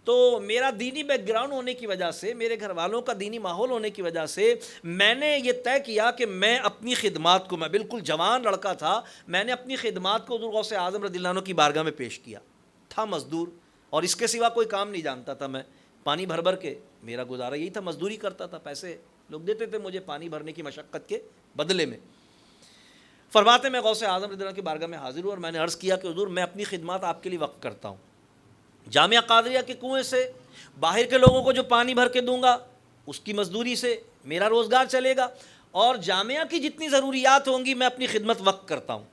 تو میرا دینی بیک گراؤنڈ ہونے کی وجہ سے، میرے گھر والوں کا دینی ماحول ہونے کی وجہ سے میں نے یہ طے کیا کہ میں اپنی خدمات کو، میں بالکل جوان لڑکا تھا، میں نے اپنی خدمات کو حضور غوث اعظم رضی اللہ عنہ کی بارگاہ میں پیش کیا۔ تھا مزدور اور اس کے سوا کوئی کام نہیں جانتا تھا میں، پانی بھر کے میرا گزارا یہی تھا، مزدوری کرتا تھا، پیسے لوگ دیتے تھے مجھے پانی بھرنے کی مشقت کے بدلے میں۔ فرماتے میں غوث اعظم رضی اللہ عنہ کی بارگاہ میں حاضر ہوں اور میں نے عرض کیا کہ حضور میں اپنی خدمات آپ کے لیے وقف کرتا ہوں، جامعہ قادریہ کے کنویں سے باہر کے لوگوں کو جو پانی بھر کے دوں گا اس کی مزدوری سے میرا روزگار چلے گا، اور جامعہ کی جتنی ضروریات ہوں گی میں اپنی خدمت وقف کرتا ہوں،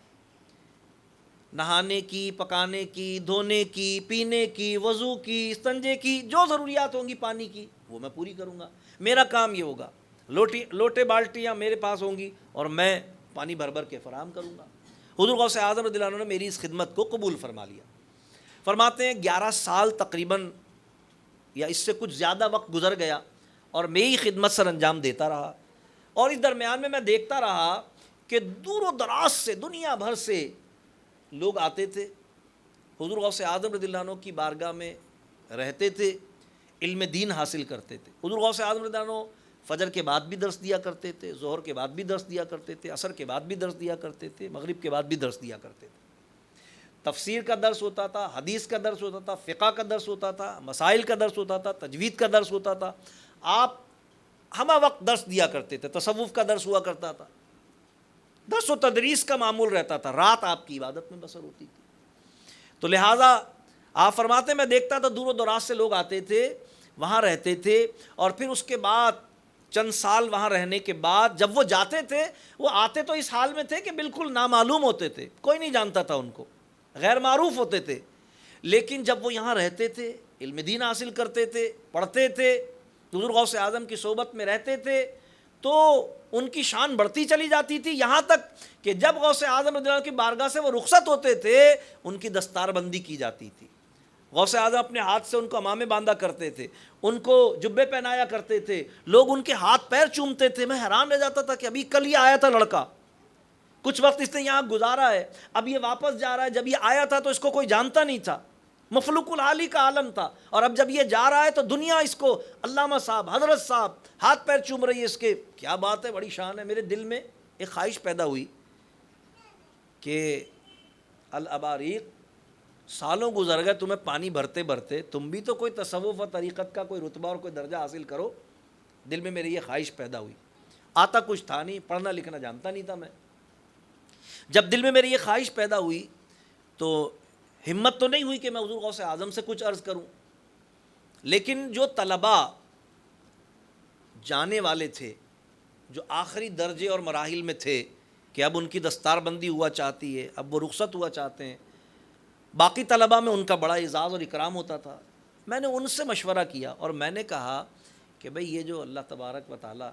نہانے کی، پکانے کی، دھونے کی، پینے کی، وضو کی، استنجے کی، جو ضروریات ہوں گی پانی کی وہ میں پوری کروں گا۔ میرا کام یہ ہوگا، لوٹے بالٹیاں میرے پاس ہوں گی اور میں پانی بھر کے فراہم کروں گا۔ حضور غوث اعظم رضی اللہ عنہ نے میری اس خدمت کو قبول فرما لیا۔ فرماتے ہیں 11 سال تقریباً یا اس سے کچھ زیادہ وقت گزر گیا اور میری خدمت سر انجام دیتا رہا، اور اس درمیان میں دیکھتا رہا کہ دور و دراز سے، دنیا بھر سے لوگ آتے تھے، حضور غوث اعظم رضی اللہ عنہ کی بارگاہ میں رہتے تھے، علم دین حاصل کرتے تھے۔ حضور غوث اعظم رضی اللہ عنہ فجر کے بعد بھی درس دیا کرتے تھے، ظہر کے بعد بھی درس دیا کرتے تھے، عصر کے بعد بھی درس دیا کرتے تھے، مغرب کے بعد بھی درس دیا کرتے تھے۔ تفسیر کا درس ہوتا تھا، حدیث کا درس ہوتا تھا، فقہ کا درس ہوتا تھا، مسائل کا درس ہوتا تھا، تجوید کا درس ہوتا تھا۔ آپ ہمہ وقت درس دیا کرتے تھے، تصوف کا درس ہوا کرتا تھا، درس و تدریس کا معمول رہتا تھا، رات آپ کی عبادت میں بسر ہوتی تھی۔ تو لہٰذا آپ فرماتے میں دیکھتا تھا دور و دراز سے لوگ آتے تھے، وہاں رہتے تھے، اور پھر اس کے بعد چند سال وہاں رہنے کے بعد جب وہ جاتے تھے، وہ آتے تو اس حال میں تھے کہ بالکل نامعلوم ہوتے تھے، کوئی نہیں جانتا تھا ان کو، غیر معروف ہوتے تھے، لیکن جب وہ یہاں رہتے تھے، علم دین حاصل کرتے تھے، پڑھتے تھے، حضور غوث اعظم کی صحبت میں رہتے تھے، تو ان کی شان بڑھتی چلی جاتی تھی، یہاں تک کہ جب غوث اعظم رضی اللہ عنہ کی بارگاہ سے وہ رخصت ہوتے تھے ان کی دستار بندی کی جاتی تھی۔ غوث اعظم اپنے ہاتھ سے ان کو امامے باندھا کرتے تھے، ان کو جبے پہنایا کرتے تھے، لوگ ان کے ہاتھ پیر چومتے تھے۔ میں حیران رہ جاتا تھا کہ ابھی کل یہ آیا تھا لڑکا، کچھ وقت اس نے یہاں گزارا ہے، اب یہ واپس جا رہا ہے، جب یہ آیا تھا تو اس کو کوئی جانتا نہیں تھا، مفلوق الحالی کا عالم تھا، اور اب جب یہ جا رہا ہے تو دنیا اس کو علامہ صاحب، حضرت صاحب ہاتھ پیر چوم رہی ہے اس کے۔ کیا بات ہے، بڑی شان ہے۔ میرے دل میں ایک خواہش پیدا ہوئی کہ الاباریق سالوں گزر گئے تمہیں پانی بھرتے بھرتے، تم بھی تو کوئی تصوف و طریقت کا کوئی رتبہ اور کوئی درجہ حاصل کرو۔ دل میں میری یہ خواہش پیدا ہوئی، آتا کچھ تھا نہیں، پڑھنا لکھنا جانتا نہیں تھا میں۔ جب دل میں میری یہ خواہش پیدا ہوئی تو ہمت تو نہیں ہوئی کہ میں حضور غوث اعظم سے کچھ عرض کروں، لیکن جو طلباء جانے والے تھے، جو آخری درجے اور مراحل میں تھے کہ اب ان کی دستار بندی ہوا چاہتی ہے، اب وہ رخصت ہوا چاہتے ہیں، باقی طلباء میں ان کا بڑا اعزاز اور اکرام ہوتا تھا، میں نے ان سے مشورہ کیا اور میں نے کہا کہ بھئی یہ جو اللہ تبارک و تعالیٰ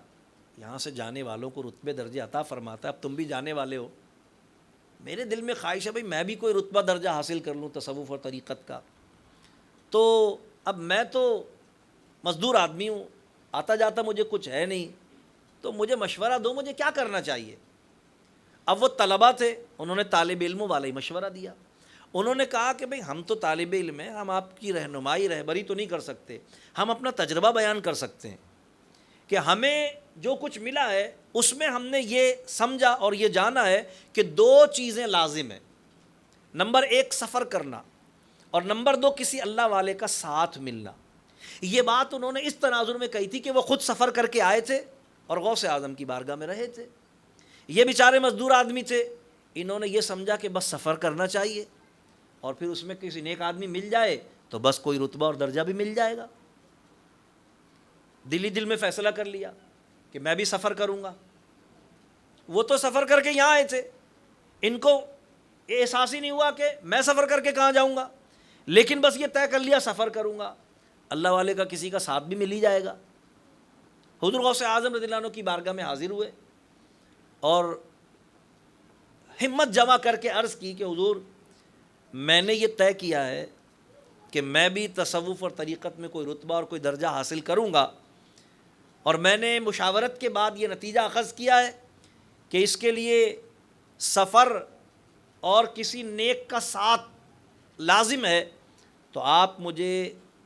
یہاں سے جانے والوں کو رتبے درجے عطا فرماتا ہے، اب تم بھی جانے والے ہو، میرے دل میں خواہش ہے بھئی میں بھی کوئی رتبہ درجہ حاصل کر لوں تصوف اور طریقت کا۔ تو اب میں تو مزدور آدمی ہوں، آتا جاتا مجھے کچھ ہے نہیں، تو مجھے مشورہ دو، مجھے کیا کرنا چاہیے۔ اب وہ طلبہ تھے، انہوں نے طالب علموں والا ہی مشورہ دیا۔ انہوں نے کہا کہ بھئی ہم تو طالب علم ہیں، ہم آپ کی رہنمائی رہبری تو نہیں کر سکتے، ہم اپنا تجربہ بیان کر سکتے ہیں کہ ہمیں جو کچھ ملا ہے اس میں ہم نے یہ سمجھا اور یہ جانا ہے کہ دو چیزیں لازم ہیں۔ نمبر ایک سفر کرنا، اور نمبر دو کسی اللہ والے کا ساتھ ملنا۔ یہ بات انہوں نے اس تناظر میں کہی تھی کہ وہ خود سفر کر کے آئے تھے اور غوث اعظم کی بارگاہ میں رہے تھے۔ یہ بیچارے مزدور آدمی تھے، انہوں نے یہ سمجھا کہ بس سفر کرنا چاہیے اور پھر اس میں کسی نیک آدمی مل جائے تو بس کوئی رتبہ اور درجہ بھی مل جائے گا۔ دل ہی دل میں فیصلہ کر لیا کہ میں بھی سفر کروں گا۔ وہ تو سفر کر کے یہاں آئے تھے، ان کو احساس ہی نہیں ہوا کہ میں سفر کر کے کہاں جاؤں گا، لیکن بس یہ طے کر لیا سفر کروں گا، اللہ والے کا کسی کا ساتھ بھی مل ہی جائے گا۔ حضور غوث اعظم رضی اللہ عنہ کی بارگاہ میں حاضر ہوئے اور ہمت جمع کر کے عرض کی کہ حضور میں نے یہ طے کیا ہے کہ میں بھی تصوف اور طریقت میں کوئی رتبہ اور کوئی درجہ حاصل کروں گا، اور میں نے مشاورت کے بعد یہ نتیجہ اخذ کیا ہے کہ اس کے لیے سفر اور کسی نیک کا ساتھ لازم ہے، تو آپ مجھے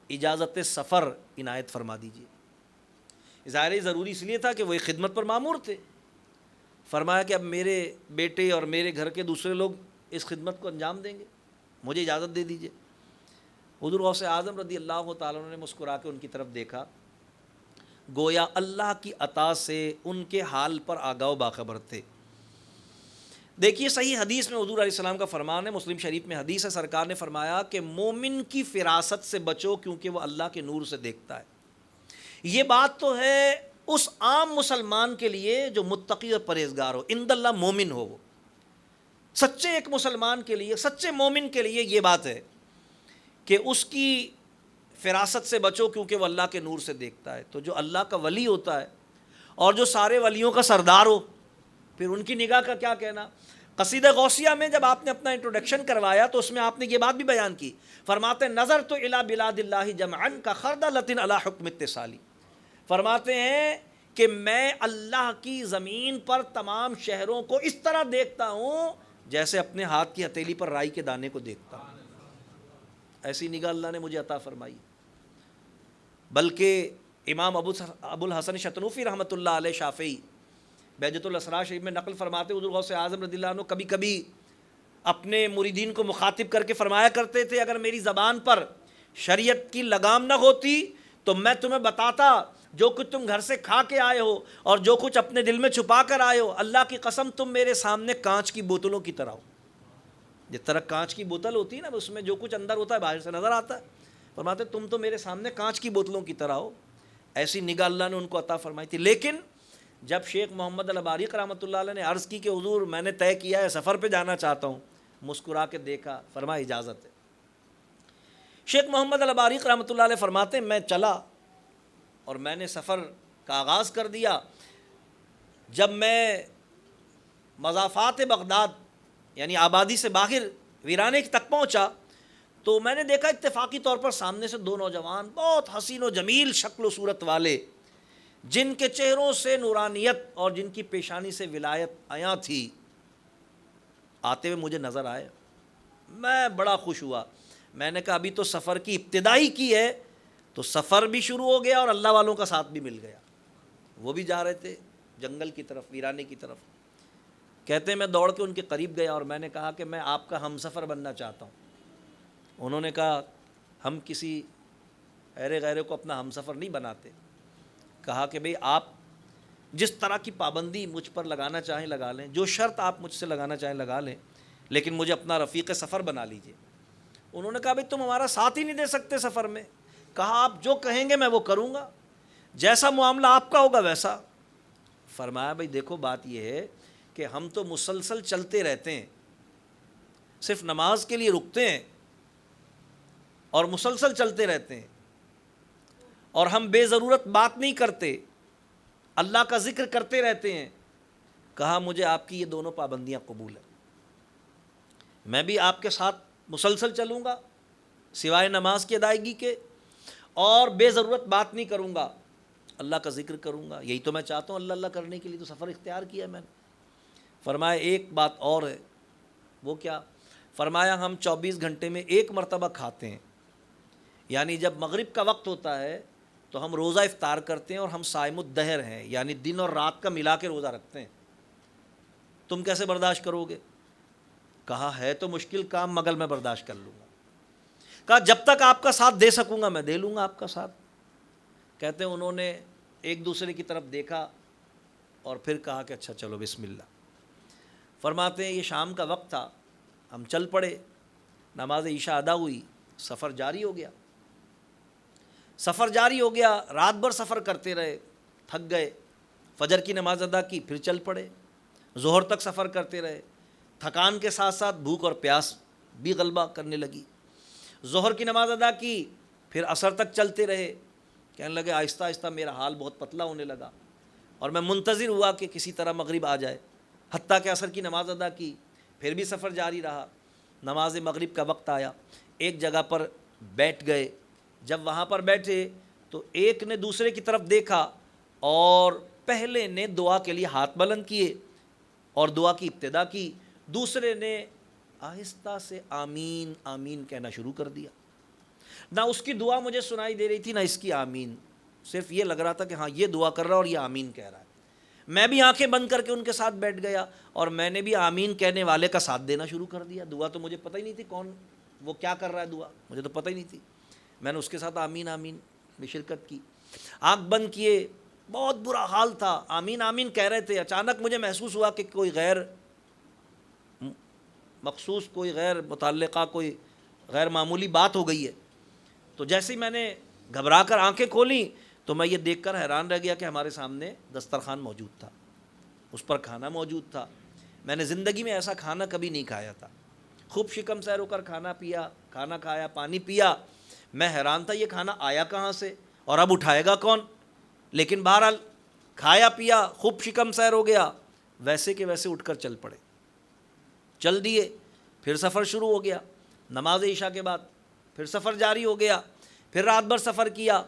اجازت سفر عنایت فرما دیجیے۔ ظاہر ضروری اس لیے تھا کہ وہ ایک خدمت پر مامور تھے۔ فرمایا کہ اب میرے بیٹے اور میرے گھر کے دوسرے لوگ اس خدمت کو انجام دیں گے، مجھے اجازت دے دیجیے۔ حضور غوث اعظم رضی اللہ تعالیٰ عنہ نے مسکرا کے ان کی طرف دیکھا، گویا اللہ کی عطا سے ان کے حال پر آگاہ و باخبر تھے۔ دیکھیے صحیح حدیث میں حضور علیہ السلام کا فرمان ہے، مسلم شریف میں حدیث ہے، سرکار نے فرمایا کہ مومن کی فراست سے بچو کیونکہ وہ اللہ کے نور سے دیکھتا ہے۔ یہ بات تو ہے اس عام مسلمان کے لیے جو متقی اور پرہیزگار ہو، عند اللہ مومن ہو، وہ سچے ایک مسلمان کے لیے، سچے مومن کے لیے یہ بات ہے کہ اس کی فراست سے بچو کیونکہ وہ اللہ کے نور سے دیکھتا ہے۔ تو جو اللہ کا ولی ہوتا ہے اور جو سارے ولیوں کا سردار ہو، پھر ان کی نگاہ کا کیا کہنا۔ قصیدہ غوثیہ میں جب آپ نے اپنا انٹروڈکشن کروایا تو اس میں آپ نے یہ بات بھی بیان کی، فرماتے نظر تو الی بلاد اللہ جمعا کا خردلۃ علی حکم اتصالی، فرماتے ہیں کہ میں اللہ کی زمین پر تمام شہروں کو اس طرح دیکھتا ہوں جیسے اپنے ہاتھ کی ہتھیلی پر رائی کے دانے کو دیکھتا ہوں۔ ایسی نگاہ اللہ نے مجھے عطا فرمائی۔ بلکہ امام ابو الحسن شتنوفی رحمۃ اللہ علیہ شافعی بہجت الاسرار شریف میں نقل فرماتے حضور غوث اعظم رضی اللہ عنہ کبھی کبھی اپنے مریدین کو مخاطب کر کے فرمایا کرتے تھے، اگر میری زبان پر شریعت کی لگام نہ ہوتی تو میں تمہیں بتاتا جو کچھ تم گھر سے کھا کے آئے ہو اور جو کچھ اپنے دل میں چھپا کر آئے ہو، اللہ کی قسم تم میرے سامنے کانچ کی بوتلوں کی طرح ہو۔ جس طرح کانچ کی بوتل ہوتی ہے نا، اس میں جو کچھ اندر ہوتا ہے باہر سے نظر آتا ہے، فرماتے تم تو میرے سامنے کانچ کی بوتلوں کی طرح ہو۔ ایسی نگاہ اللہ نے ان کو عطا فرمائی تھی۔ لیکن جب شیخ محمد الباریق رحمۃ اللہ علیہ نے عرض کی کہ حضور میں نے طے کیا ہے سفر پہ جانا چاہتا ہوں، مسکرا کے دیکھا، فرمایا اجازت ہے۔ شیخ محمد الباریق رحمۃ اللہ علیہ فرماتے ہیں میں چلا اور میں نے سفر کا آغاز کر دیا۔ جب میں مضافات بغداد یعنی آبادی سے باہر ویرانے تک پہنچا تو میں نے دیکھا اتفاقی طور پر سامنے سے دو نوجوان بہت حسین و جمیل شکل و صورت والے، جن کے چہروں سے نورانیت اور جن کی پیشانی سے ولایت عیاں تھی، آتے ہوئے مجھے نظر آئے۔ میں بڑا خوش ہوا، میں نے کہا ابھی تو سفر کی ابتدائی کی ہے، تو سفر بھی شروع ہو گیا اور اللہ والوں کا ساتھ بھی مل گیا۔ وہ بھی جا رہے تھے جنگل کی طرف، ویرانے کی طرف۔ کہتے ہیں میں دوڑ کے ان کے قریب گیا اور میں نے کہا کہ میں آپ کا ہم سفر بننا چاہتا ہوں۔ انہوں نے کہا ہم کسی ایرے غیرے کو اپنا ہم سفر نہیں بناتے۔ کہا کہ بھئی آپ جس طرح کی پابندی مجھ پر لگانا چاہیں لگا لیں، جو شرط آپ مجھ سے لگانا چاہیں لگا لیں، لیکن مجھے اپنا رفیق سفر بنا لیجئے۔ انہوں نے کہا بھئی تم ہمارا ساتھ ہی نہیں دے سکتے سفر میں۔ کہا آپ جو کہیں گے میں وہ کروں گا، جیسا معاملہ آپ کا ہوگا ویسا۔ فرمایا بھئی دیکھو بات یہ ہے کہ ہم تو مسلسل چلتے رہتے ہیں، صرف نماز کے لیے رکتے ہیں اور مسلسل چلتے رہتے ہیں، اور ہم بے ضرورت بات نہیں کرتے، اللہ کا ذکر کرتے رہتے ہیں۔ کہا مجھے آپ کی یہ دونوں پابندیاں قبول ہیں، میں بھی آپ کے ساتھ مسلسل چلوں گا سوائے نماز کی ادائیگی کے، اور بے ضرورت بات نہیں کروں گا، اللہ کا ذکر کروں گا، یہی تو میں چاہتا ہوں، اللہ اللہ کرنے کے لیے تو سفر اختیار کیا ہے میں نے۔ فرمایا ایک بات اور ہے، وہ کیا؟ فرمایا ہم 24 گھنٹے میں ایک مرتبہ کھاتے ہیں، یعنی جب مغرب کا وقت ہوتا ہے تو ہم روزہ افطار کرتے ہیں، اور ہم صائم الدہر ہیں، یعنی دن اور رات کا ملا کے روزہ رکھتے ہیں۔ تم کیسے برداشت کرو گے؟ کہا ہے تو مشکل کام مگر میں برداشت کر لوں گا۔ کہا جب تک آپ کا ساتھ دے سکوں گا میں دے لوں گا آپ کا ساتھ۔ کہتے ہیں انہوں نے ایک دوسرے کی طرف دیکھا اور پھر کہا کہ اچھا چلو بسم اللہ۔ فرماتے ہیں یہ شام کا وقت تھا، ہم چل پڑے، نماز عشاء ادا ہوئی، سفر جاری ہو گیا۔ سفر جاری ہو گیا، رات بھر سفر کرتے رہے، تھک گئے، فجر کی نماز ادا کی، پھر چل پڑے، ظہر تک سفر کرتے رہے، تھکان کے ساتھ ساتھ بھوک اور پیاس بھی غلبہ کرنے لگی۔ ظہر کی نماز ادا کی، پھر عصر تک چلتے رہے، کہنے لگے آہستہ آہستہ میرا حال بہت پتلا ہونے لگا، اور میں منتظر ہوا کہ کسی طرح مغرب آ جائے، حتیٰ کہ عصر کی نماز ادا کی، پھر بھی سفر جاری رہا۔ نماز مغرب کا وقت آیا، ایک جگہ پر بیٹھ گئے۔ جب وہاں پر بیٹھے تو ایک نے دوسرے کی طرف دیکھا، اور پہلے نے دعا کے لیے ہاتھ بلند کیے اور دعا کی ابتدا کی، دوسرے نے آہستہ سے آمین آمین کہنا شروع کر دیا۔ نہ اس کی دعا مجھے سنائی دے رہی تھی نہ اس کی آمین، صرف یہ لگ رہا تھا کہ ہاں یہ دعا کر رہا ہے اور یہ آمین کہہ رہا ہے۔ میں بھی آنکھیں بند کر کے ان کے ساتھ بیٹھ گیا، اور میں نے بھی آمین کہنے والے کا ساتھ دینا شروع کر دیا۔ دعا تو مجھے پتہ ہی نہیں تھی کون وہ کیا کر رہا ہے، دعا مجھے تو پتہ ہی نہیں تھی، میں نے اس کے ساتھ آمین آمین میں شرکت کی۔ آنکھ بند کیے، بہت برا حال تھا، آمین آمین کہہ رہے تھے، اچانک مجھے محسوس ہوا کہ کوئی غیر مخصوص، کوئی غیر متعلقہ، کوئی غیر معمولی بات ہو گئی ہے۔ تو جیسے ہی میں نے گھبرا کر آنکھیں کھولیں تو میں یہ دیکھ کر حیران رہ گیا کہ ہمارے سامنے دسترخوان موجود تھا، اس پر کھانا موجود تھا۔ میں نے زندگی میں ایسا کھانا کبھی نہیں کھایا تھا۔ خوب شکم سیر ہو کر کھانا پیا، کھانا کھایا، پانی پیا۔ میں حیران تھا یہ کھانا آیا کہاں سے اور اب اٹھائے گا کون، لیکن بہرحال کھایا پیا، خوب شکم سیر ہو گیا، ویسے کہ ویسے اٹھ کر چل پڑے، چل دیے۔ پھر سفر شروع ہو گیا، نماز عشاء کے بعد پھر سفر جاری ہو گیا، پھر رات بھر سفر کیا،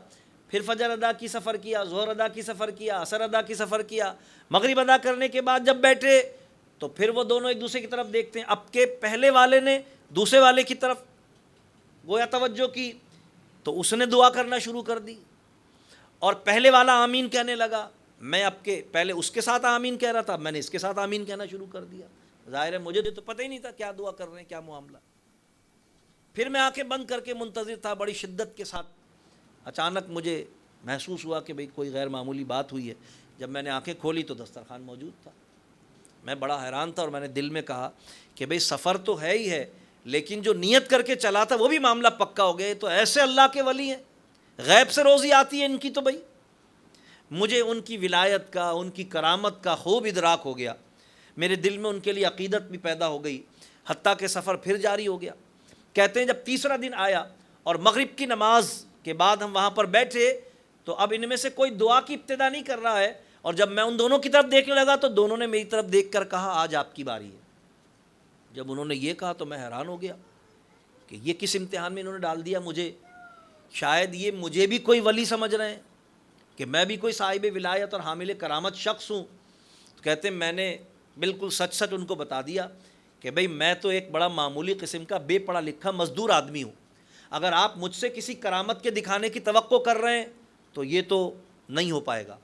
پھر فجر ادا کی، سفر کیا، ظہر ادا کی، سفر کیا، عصر ادا کی، سفر کیا۔ مغرب ادا کرنے کے بعد جب بیٹھے تو پھر وہ دونوں ایک دوسرے کی طرف دیکھتے ہیں، اب کہ پہلے والے نے دوسرے والے کی طرف گویا توجہ کی تو اس نے دعا کرنا شروع کر دی، اور پہلے والا آمین کہنے لگا، میں اب کے پہلے اس کے ساتھ آمین کہہ رہا تھا، میں نے اس کے ساتھ آمین کہنا شروع کر دیا۔ ظاہر ہے مجھے تو پتہ ہی نہیں تھا کیا دعا کر رہے ہیں، کیا معاملہ۔ پھر میں آنکھیں بند کر کے منتظر تھا بڑی شدت کے ساتھ۔ اچانک مجھے محسوس ہوا کہ بھئی کوئی غیر معمولی بات ہوئی ہے۔ جب میں نے آنکھیں کھولی تو دسترخوان موجود تھا۔ میں بڑا حیران تھا، اور میں نے دل میں کہا کہ بھئی سفر تو ہے ہی ہے، لیکن جو نیت کر کے چلا تھا وہ بھی معاملہ پکا ہو گیا۔ تو ایسے اللہ کے ولی ہیں، غیب سے روزی آتی ہے ان کی، تو بھئی مجھے ان کی ولایت کا، ان کی کرامت کا خوب ادراک ہو گیا۔ میرے دل میں ان کے لیے عقیدت بھی پیدا ہو گئی، حتیٰ کہ سفر پھر جاری ہو گیا۔ کہتے ہیں جب تیسرا دن آیا اور مغرب کی نماز کے بعد ہم وہاں پر بیٹھے تو اب ان میں سے کوئی دعا کی ابتدا نہیں کر رہا ہے، اور جب میں ان دونوں کی طرف دیکھنے لگا تو دونوں نے میری طرف دیکھ کر کہا آج آپ کی باری ہے۔ جب انہوں نے یہ کہا تو میں حیران ہو گیا کہ یہ کس امتحان میں انہوں نے ڈال دیا مجھے۔ شاید یہ مجھے بھی کوئی ولی سمجھ رہے ہیں کہ میں بھی کوئی صاحب ولایت اور حامل کرامت شخص ہوں۔ تو کہتے ہیں میں نے بالکل سچ سچ ان کو بتا دیا کہ بھئی میں تو ایک بڑا معمولی قسم کا بے پڑھا لکھا مزدور آدمی ہوں، اگر آپ مجھ سے کسی کرامت کے دکھانے کی توقع کر رہے ہیں تو یہ تو نہیں ہو پائے گا۔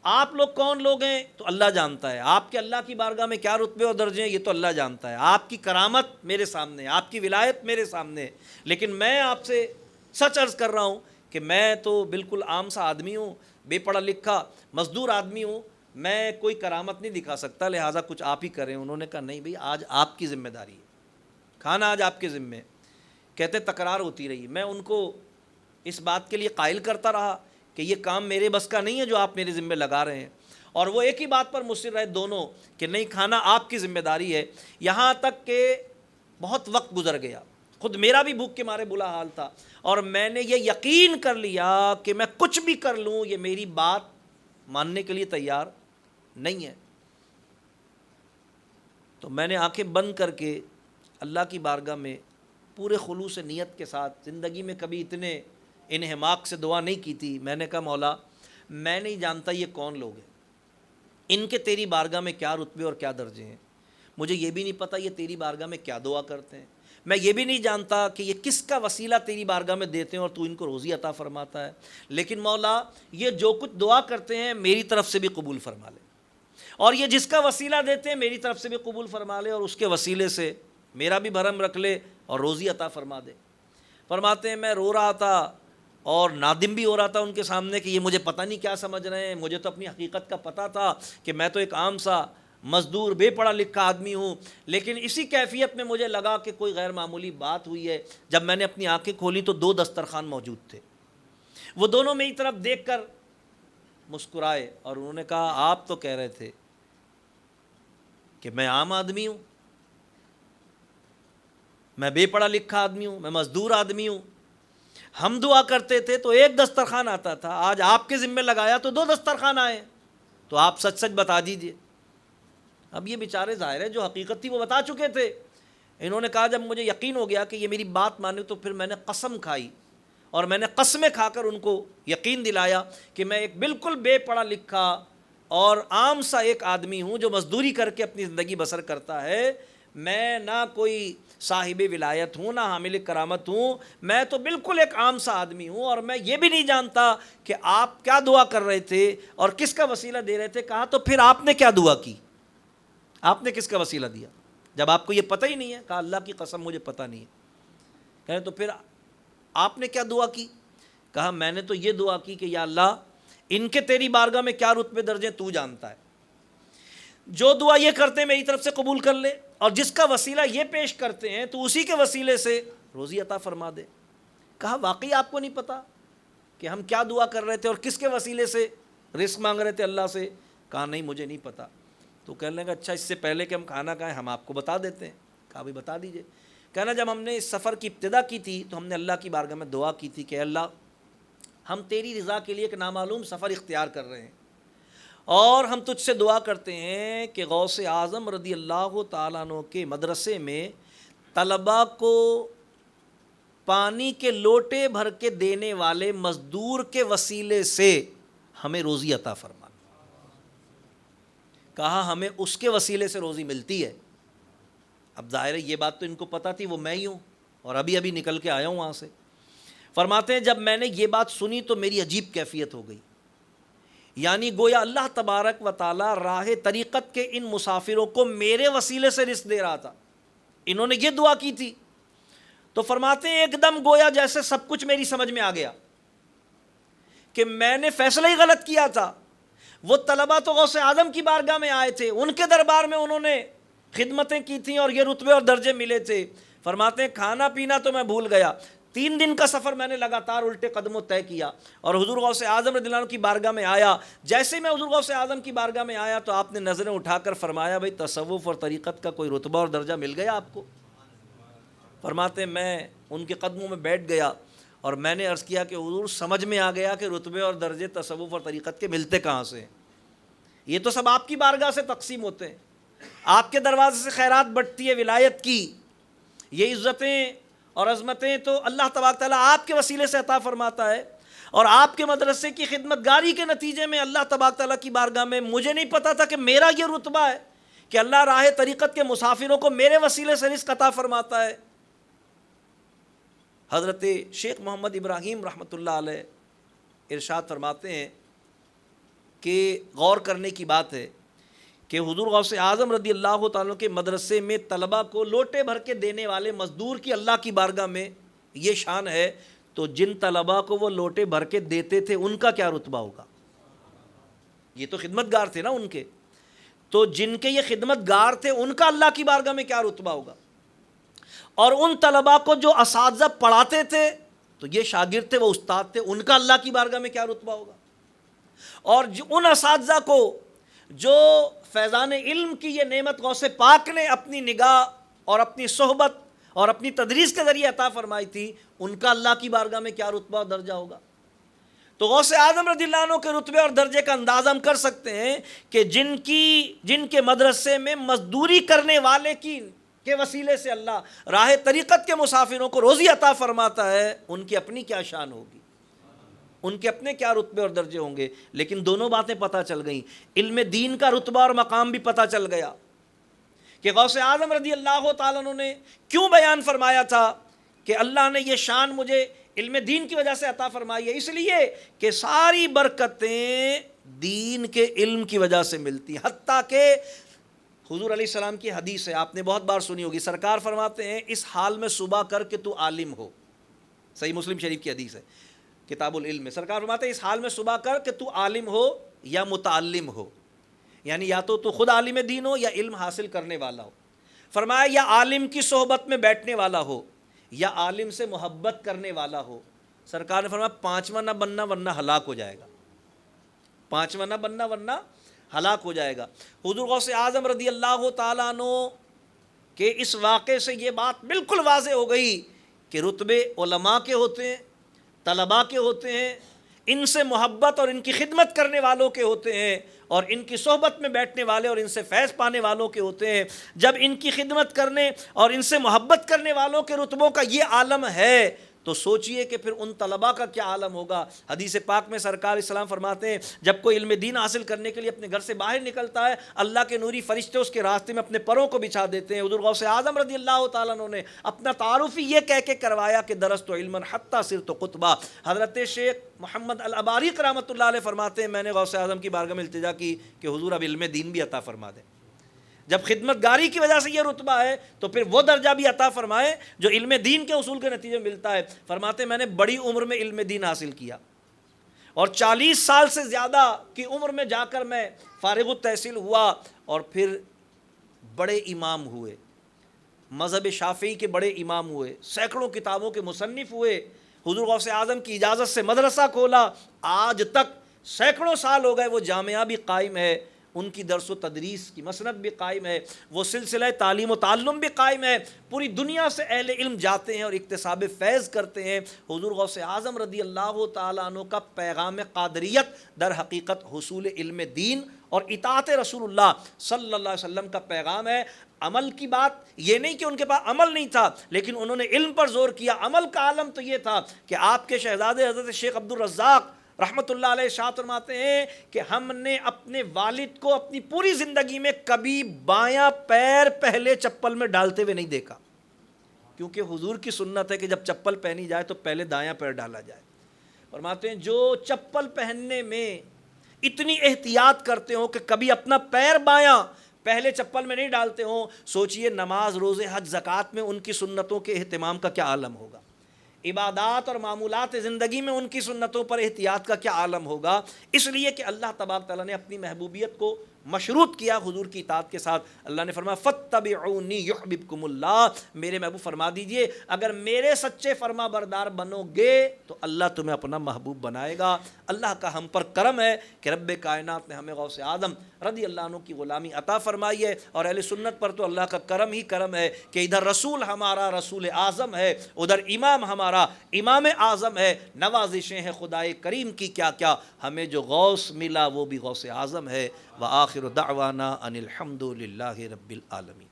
آپ لوگ کون لوگ ہیں تو اللہ جانتا ہے، آپ کے اللہ کی بارگاہ میں کیا رتبے اور درجے ہیں یہ تو اللہ جانتا ہے، آپ کی کرامت میرے سامنے ہے، آپ کی ولایت میرے سامنے ہے، لیکن میں آپ سے سچ عرض کر رہا ہوں کہ میں تو بالکل عام سا آدمی ہوں، بے پڑھا لکھا مزدور آدمی ہوں، میں کوئی کرامت نہیں دکھا سکتا، لہٰذا کچھ آپ ہی کریں۔ انہوں نے کہا نہیں بھئی آج آپ کی ذمہ داری ہے، کھانا آج آپ کے ذمہ ہے۔ کہتے تکرار ہوتی رہی، میں ان کو اس بات کے لیے قائل کرتا رہا کہ یہ کام میرے بس کا نہیں ہے جو آپ میرے ذمہ لگا رہے ہیں، اور وہ ایک ہی بات پر مصر رہے دونوں کہ نہیں کھانا آپ کی ذمہ داری ہے۔ یہاں تک کہ بہت وقت گزر گیا، خود میرا بھی بھوک کے مارے بلا حال تھا، اور میں نے یہ یقین کر لیا کہ میں کچھ بھی کر لوں یہ میری بات ماننے کے لیے تیار نہیں ہے۔ تو میں نے آنکھیں بند کر کے اللہ کی بارگاہ میں پورے خلوص نیت کے ساتھ، زندگی میں کبھی اتنے انہماک سے دعا نہیں کی تھی، میں نے کہا مولا میں نہیں جانتا یہ کون لوگ ہیں، ان کے تیری بارگاہ میں کیا رتبے اور کیا درجے ہیں، مجھے یہ بھی نہیں پتہ یہ تیری بارگاہ میں کیا دعا کرتے ہیں، میں یہ بھی نہیں جانتا کہ یہ کس کا وسیلہ تیری بارگاہ میں دیتے ہیں اور تو ان کو روزی عطا فرماتا ہے، لیکن مولا یہ جو کچھ دعا کرتے ہیں میری طرف سے بھی قبول فرما لے، اور یہ جس کا وسیلہ دیتے ہیں میری طرف سے بھی قبول فرما لے، اور اس کے وسیلے سے میرا بھی بھرم رکھ لے اور روزی عطا فرما دے۔ فرماتے ہیں میں رو رہا تھا اور نادم بھی ہو رہا تھا ان کے سامنے کہ یہ مجھے پتہ نہیں کیا سمجھ رہے ہیں، مجھے تو اپنی حقیقت کا پتہ تھا کہ میں تو ایک عام سا مزدور بے پڑھا لکھا آدمی ہوں، لیکن اسی کیفیت میں مجھے لگا کہ کوئی غیر معمولی بات ہوئی ہے۔ جب میں نے اپنی آنکھیں کھولی تو 2 دسترخوان موجود تھے، وہ دونوں میری طرف دیکھ کر مسکرائے اور انہوں نے کہا آپ تو کہہ رہے تھے کہ میں عام آدمی ہوں، میں بے پڑھا لکھا آدمی ہوں، میں مزدور آدمی ہوں، ہم دعا کرتے تھے تو 1 دسترخوان آتا تھا، آج آپ کے ذمہ لگایا تو 2 دسترخوان آئے، تو آپ سچ سچ بتا دیجئے۔ اب یہ بیچارے ظاہر ہے جو حقیقت تھی وہ بتا چکے تھے، انہوں نے کہا جب مجھے یقین ہو گیا کہ یہ میری بات مانے تو پھر میں نے قسم کھائی اور میں نے قسمیں کھا کر ان کو یقین دلایا کہ میں ایک بالکل بے پڑھا لکھا اور عام سا ایک آدمی ہوں جو مزدوری کر کے اپنی زندگی بسر کرتا ہے، میں نہ کوئی صاحب ولایت ہوں نہ حامل کرامت ہوں، میں تو بالکل ایک عام سا آدمی ہوں، اور میں یہ بھی نہیں جانتا کہ آپ کیا دعا کر رہے تھے اور کس کا وسیلہ دے رہے تھے۔ کہا تو پھر آپ نے کیا دعا کی، آپ نے کس کا وسیلہ دیا جب آپ کو یہ پتہ ہی نہیں ہے؟ کہا اللہ کی قسم مجھے پتہ نہیں ہے۔ کہے تو پھر آپ نے کیا دعا کی؟ کہا میں نے تو یہ دعا کی کہ یا اللہ ان کے تیری بارگاہ میں کیا رتبے درجے تو جانتا ہے، جو دعا یہ کرتے ہیں میری طرف سے قبول کر لے، اور جس کا وسیلہ یہ پیش کرتے ہیں تو اسی کے وسیلے سے روزی عطا فرما دے۔ کہا واقعی آپ کو نہیں پتا کہ ہم کیا دعا کر رہے تھے اور کس کے وسیلے سے رزق مانگ رہے تھے اللہ سے؟ کہا نہیں مجھے نہیں پتا۔ تو کہنے لگا اچھا اس سے پہلے کہ ہم کھانا کھائیں ہم آپ کو بتا دیتے ہیں۔ کہا بھی بتا دیجئے۔ کہنا جب ہم نے اس سفر کی ابتدا کی تھی تو ہم نے اللہ کی بارگاہ میں دعا کی تھی کہ اللہ ہم تیری رضا کے لیے ایک نامعلوم سفر اختیار کر رہے ہیں، اور ہم تجھ سے دعا کرتے ہیں کہ غوث اعظم رضی اللہ تعالیٰ عنہ کے مدرسے میں طلباء کو پانی کے لوٹے بھر کے دینے والے مزدور کے وسیلے سے ہمیں روزی عطا فرما۔ کہا ہمیں اس کے وسیلے سے روزی ملتی ہے۔ اب ظاہر ہے یہ بات تو ان کو پتہ تھی، وہ میں ہی ہوں اور ابھی ابھی نکل کے آیا ہوں وہاں سے۔ فرماتے ہیں جب میں نے یہ بات سنی تو میری عجیب کیفیت ہو گئی، یعنی گویا اللہ تبارک و تعالی راہ طریقت کے ان مسافروں کو میرے وسیلے سے رزق دے رہا تھا۔ انہوں نے یہ دعا کی تھی تو فرماتے ہیں ایک دم گویا جیسے سب کچھ میری سمجھ میں آ گیا کہ میں نے فیصلہ ہی غلط کیا تھا۔ وہ طلباء تو غوث اعظم کی بارگاہ میں آئے تھے، ان کے دربار میں انہوں نے خدمتیں کی تھیں اور یہ رتبے اور درجے ملے تھے۔ فرماتے ہیں کھانا پینا تو میں بھول گیا، 3 دن کا سفر میں نے لگاتار الٹے قدموں طے کیا اور حضور غوث اعظم رضی اللہ عنہ کی بارگاہ میں آیا۔ جیسے میں حضور غوث اعظم کی بارگاہ میں آیا تو آپ نے نظریں اٹھا کر فرمایا بھائی تصوف اور طریقت کا کوئی رتبہ اور درجہ مل گیا آپ کو؟ فرماتے ہیں میں ان کے قدموں میں بیٹھ گیا اور میں نے عرض کیا کہ حضور سمجھ میں آ گیا کہ رتبے اور درجے تصوف اور طریقت کے ملتے کہاں سے ہیں، یہ تو سب آپ کی بارگاہ سے تقسیم ہوتے ہیں، آپ کے دروازے سے خیرات بٹتی ہے ولایت کی، یہ عزتیں اور عظمتیں تو اللہ تبارک تعالیٰ آپ کے وسیلے سے عطا فرماتا ہے، اور آپ کے مدرسے کی خدمت گاری کے نتیجے میں اللہ تبارک تعالیٰ کی بارگاہ میں مجھے نہیں پتا تھا کہ میرا یہ رتبہ ہے کہ اللہ راہ طریقت کے مسافروں کو میرے وسیلے سے رزق عطا فرماتا ہے۔ حضرت شیخ محمد ابراہیم رحمۃ اللہ علیہ ارشاد فرماتے ہیں کہ غور کرنے کی بات ہے کہ حضور غوث اعظم رضی اللہ تعالیٰ کے مدرسے میں طلباء کو لوٹے بھر کے دینے والے مزدور کی اللہ کی بارگاہ میں یہ شان ہے، تو جن طلباء کو وہ لوٹے بھر کے دیتے تھے ان کا کیا رتبہ ہوگا؟ یہ تو خدمت گار تھے نا ان کے، تو جن کے یہ خدمت گار تھے ان کا اللہ کی بارگاہ میں کیا رتبہ ہوگا؟ اور ان طلباء کو جو اساتذہ پڑھاتے تھے تو یہ شاگرد تھے وہ استاد تھے، ان کا اللہ کی بارگاہ میں کیا رتبہ ہوگا؟ اور ان اساتذہ کو جو فیضان علم کی یہ نعمت غوث پاک نے اپنی نگاہ اور اپنی صحبت اور اپنی تدریس کے ذریعے عطا فرمائی تھی، ان کا اللہ کی بارگاہ میں کیا رتبہ اور درجہ ہوگا؟ تو غوث اعظم رضی اللہ عنہ کے رتبے اور درجے کا اندازہ ہم کر سکتے ہیں کہ جن کے مدرسے میں مزدوری کرنے والے کے وسیلے سے اللہ راہ طریقت کے مسافروں کو روزی عطا فرماتا ہے، ان کی اپنی کیا شان ہوگی، ان کے اپنے کیا رتبے اور درجے ہوں گے، لیکن دونوں باتیں پتہ چل گئیں۔ علم دین کا رتبہ اور مقام بھی پتہ چل گیا کہ غوث اعظم رضی اللہ تعالیٰ عنہ نے کیوں بیان فرمایا تھا کہ اللہ نے یہ شان مجھے علم دین کی وجہ سے عطا فرمائی ہے، اس لیے کہ ساری برکتیں دین کے علم کی وجہ سے ملتی ہیں۔ حتیٰ کہ حضور علیہ السلام کی حدیث ہے، آپ نے بہت بار سنی ہوگی، سرکار فرماتے ہیں اس حال میں صبح کر کہ تو عالم ہو، صحیح مسلم شریف کی حدیث ہے کتاب العلم میں، سرکار فرماتے ہیں اس حال میں صبح کر کہ تو عالم ہو یا متعلم ہو، یعنی یا تو خود عالم دین ہو یا علم حاصل کرنے والا ہو۔ فرمایا یا عالم کی صحبت میں بیٹھنے والا ہو یا عالم سے محبت کرنے والا ہو۔ سرکار نے فرمایا پانچواں نہ بننا ورنہ ہلاک ہو جائے گا، پانچواں نہ بننا ورنہ ہلاک ہو جائے گا۔ حضور غوث اعظم رضی اللہ تعالیٰ عنہ کہ اس واقعے سے یہ بات بالکل واضح ہو گئی کہ رتبے علماء کے ہوتے ہیں، طلباء کے ہوتے ہیں، ان سے محبت اور ان کی خدمت کرنے والوں کے ہوتے ہیں، اور ان کی صحبت میں بیٹھنے والے اور ان سے فیض پانے والوں کے ہوتے ہیں۔ جب ان کی خدمت کرنے اور ان سے محبت کرنے والوں کے رتبوں کا یہ عالم ہے تو سوچئے کہ پھر ان طلباء کا کیا عالم ہوگا۔ حدیث پاک میں سرکار اسلام فرماتے ہیں جب کوئی علم دین حاصل کرنے کے لیے اپنے گھر سے باہر نکلتا ہے، اللہ کے نوری فرشتے اس کے راستے میں اپنے پروں کو بچھا دیتے ہیں۔ حضور غوث اعظم رضی اللہ تعالیٰ عنہ نے اپنا تعارف ہی یہ کہہ کے کروایا کہ درست علما حتی صرت قطبا۔ حضرت شیخ محمد العبارق رحمۃ اللہ علیہ فرماتے ہیں میں نے غوث اعظم کی بارگاہ میں التجا کی کہ حضور اب علم دین بھی عطا فرما دیں۔ جب خدمت گاری کی وجہ سے یہ رتبہ ہے تو پھر وہ درجہ بھی عطا فرمائے جو علم دین کے اصول کے نتیجے میں ملتا ہے۔ فرماتے ہیں میں نے بڑی عمر میں علم دین حاصل کیا اور 40 سال سے زیادہ کی عمر میں جا کر میں فارغ التحصیل ہوا، اور پھر بڑے امام ہوئے، مذہب شافعی کے بڑے امام ہوئے، سینکڑوں کتابوں کے مصنف ہوئے۔ حضور غوث اعظم کی اجازت سے مدرسہ کھولا، آج تک سینکڑوں سال ہو گئے وہ جامعہ بھی قائم ہے، ان کی درس و تدریس کی مسند بھی قائم ہے، وہ سلسلہ تعلیم و تعلم بھی قائم ہے، پوری دنیا سے اہل علم جاتے ہیں اور اکتساب فیض کرتے ہیں۔ حضور غوث اعظم رضی اللہ تعالیٰ عنہ کا پیغام قادریت در حقیقت حصول علم دین اور اطاعت رسول اللہ صلی اللہ علیہ وسلم کا پیغام ہے۔ عمل کی بات یہ نہیں کہ ان کے پاس عمل نہیں تھا، لیکن انہوں نے علم پر زور کیا۔ عمل کا عالم تو یہ تھا کہ آپ کے شہزادے حضرت شیخ عبد الرزاق رحمۃ اللہ علیہ ارشاد فرماتے ہیں کہ ہم نے اپنے والد کو اپنی پوری زندگی میں کبھی بایاں پیر پہلے چپل میں ڈالتے ہوئے نہیں دیکھا، کیونکہ حضور کی سنت ہے کہ جب چپل پہنی جائے تو پہلے دایاں پیر ڈالا جائے۔ فرماتے ہیں جو چپل پہننے میں اتنی احتیاط کرتے ہوں کہ کبھی اپنا پیر بایاں پہلے چپل میں نہیں ڈالتے ہوں، سوچئے نماز، روزے، حج، زکوٰۃ میں ان کی سنتوں کے اہتمام کا کیا عالم ہوگا، عبادات اور معمولات زندگی میں ان کی سنتوں پر احتیاط کا کیا عالم ہوگا۔ اس لیے کہ اللہ تبارک تعالیٰ نے اپنی محبوبیت کو مشروط کیا حضور کی اطاعت کے ساتھ۔ اللہ نے فرمایا فاتبعونی یحببکم اللہ، میرے محبوب فرما دیجئے اگر میرے سچے فرما بردار بنو گے تو اللہ تمہیں اپنا محبوب بنائے گا۔ اللہ کا ہم پر کرم ہے کہ رب کائنات نے ہمیں غوث اعظم رضی اللہ عنہ کی غلامی عطا فرمائی ہے، اور اہل سنت پر تو اللہ کا کرم ہی کرم ہے کہ ادھر رسول ہمارا رسول اعظم ہے، ادھر امام ہمارا امام اعظم ہے۔ نوازشیں ہیں خدائے کریم کی کیا کیا، ہمیں جو غوث ملا وہ بھی غوث اعظم ہے۔ وآخر دعوانا ان الحمد للہ رب العالمین۔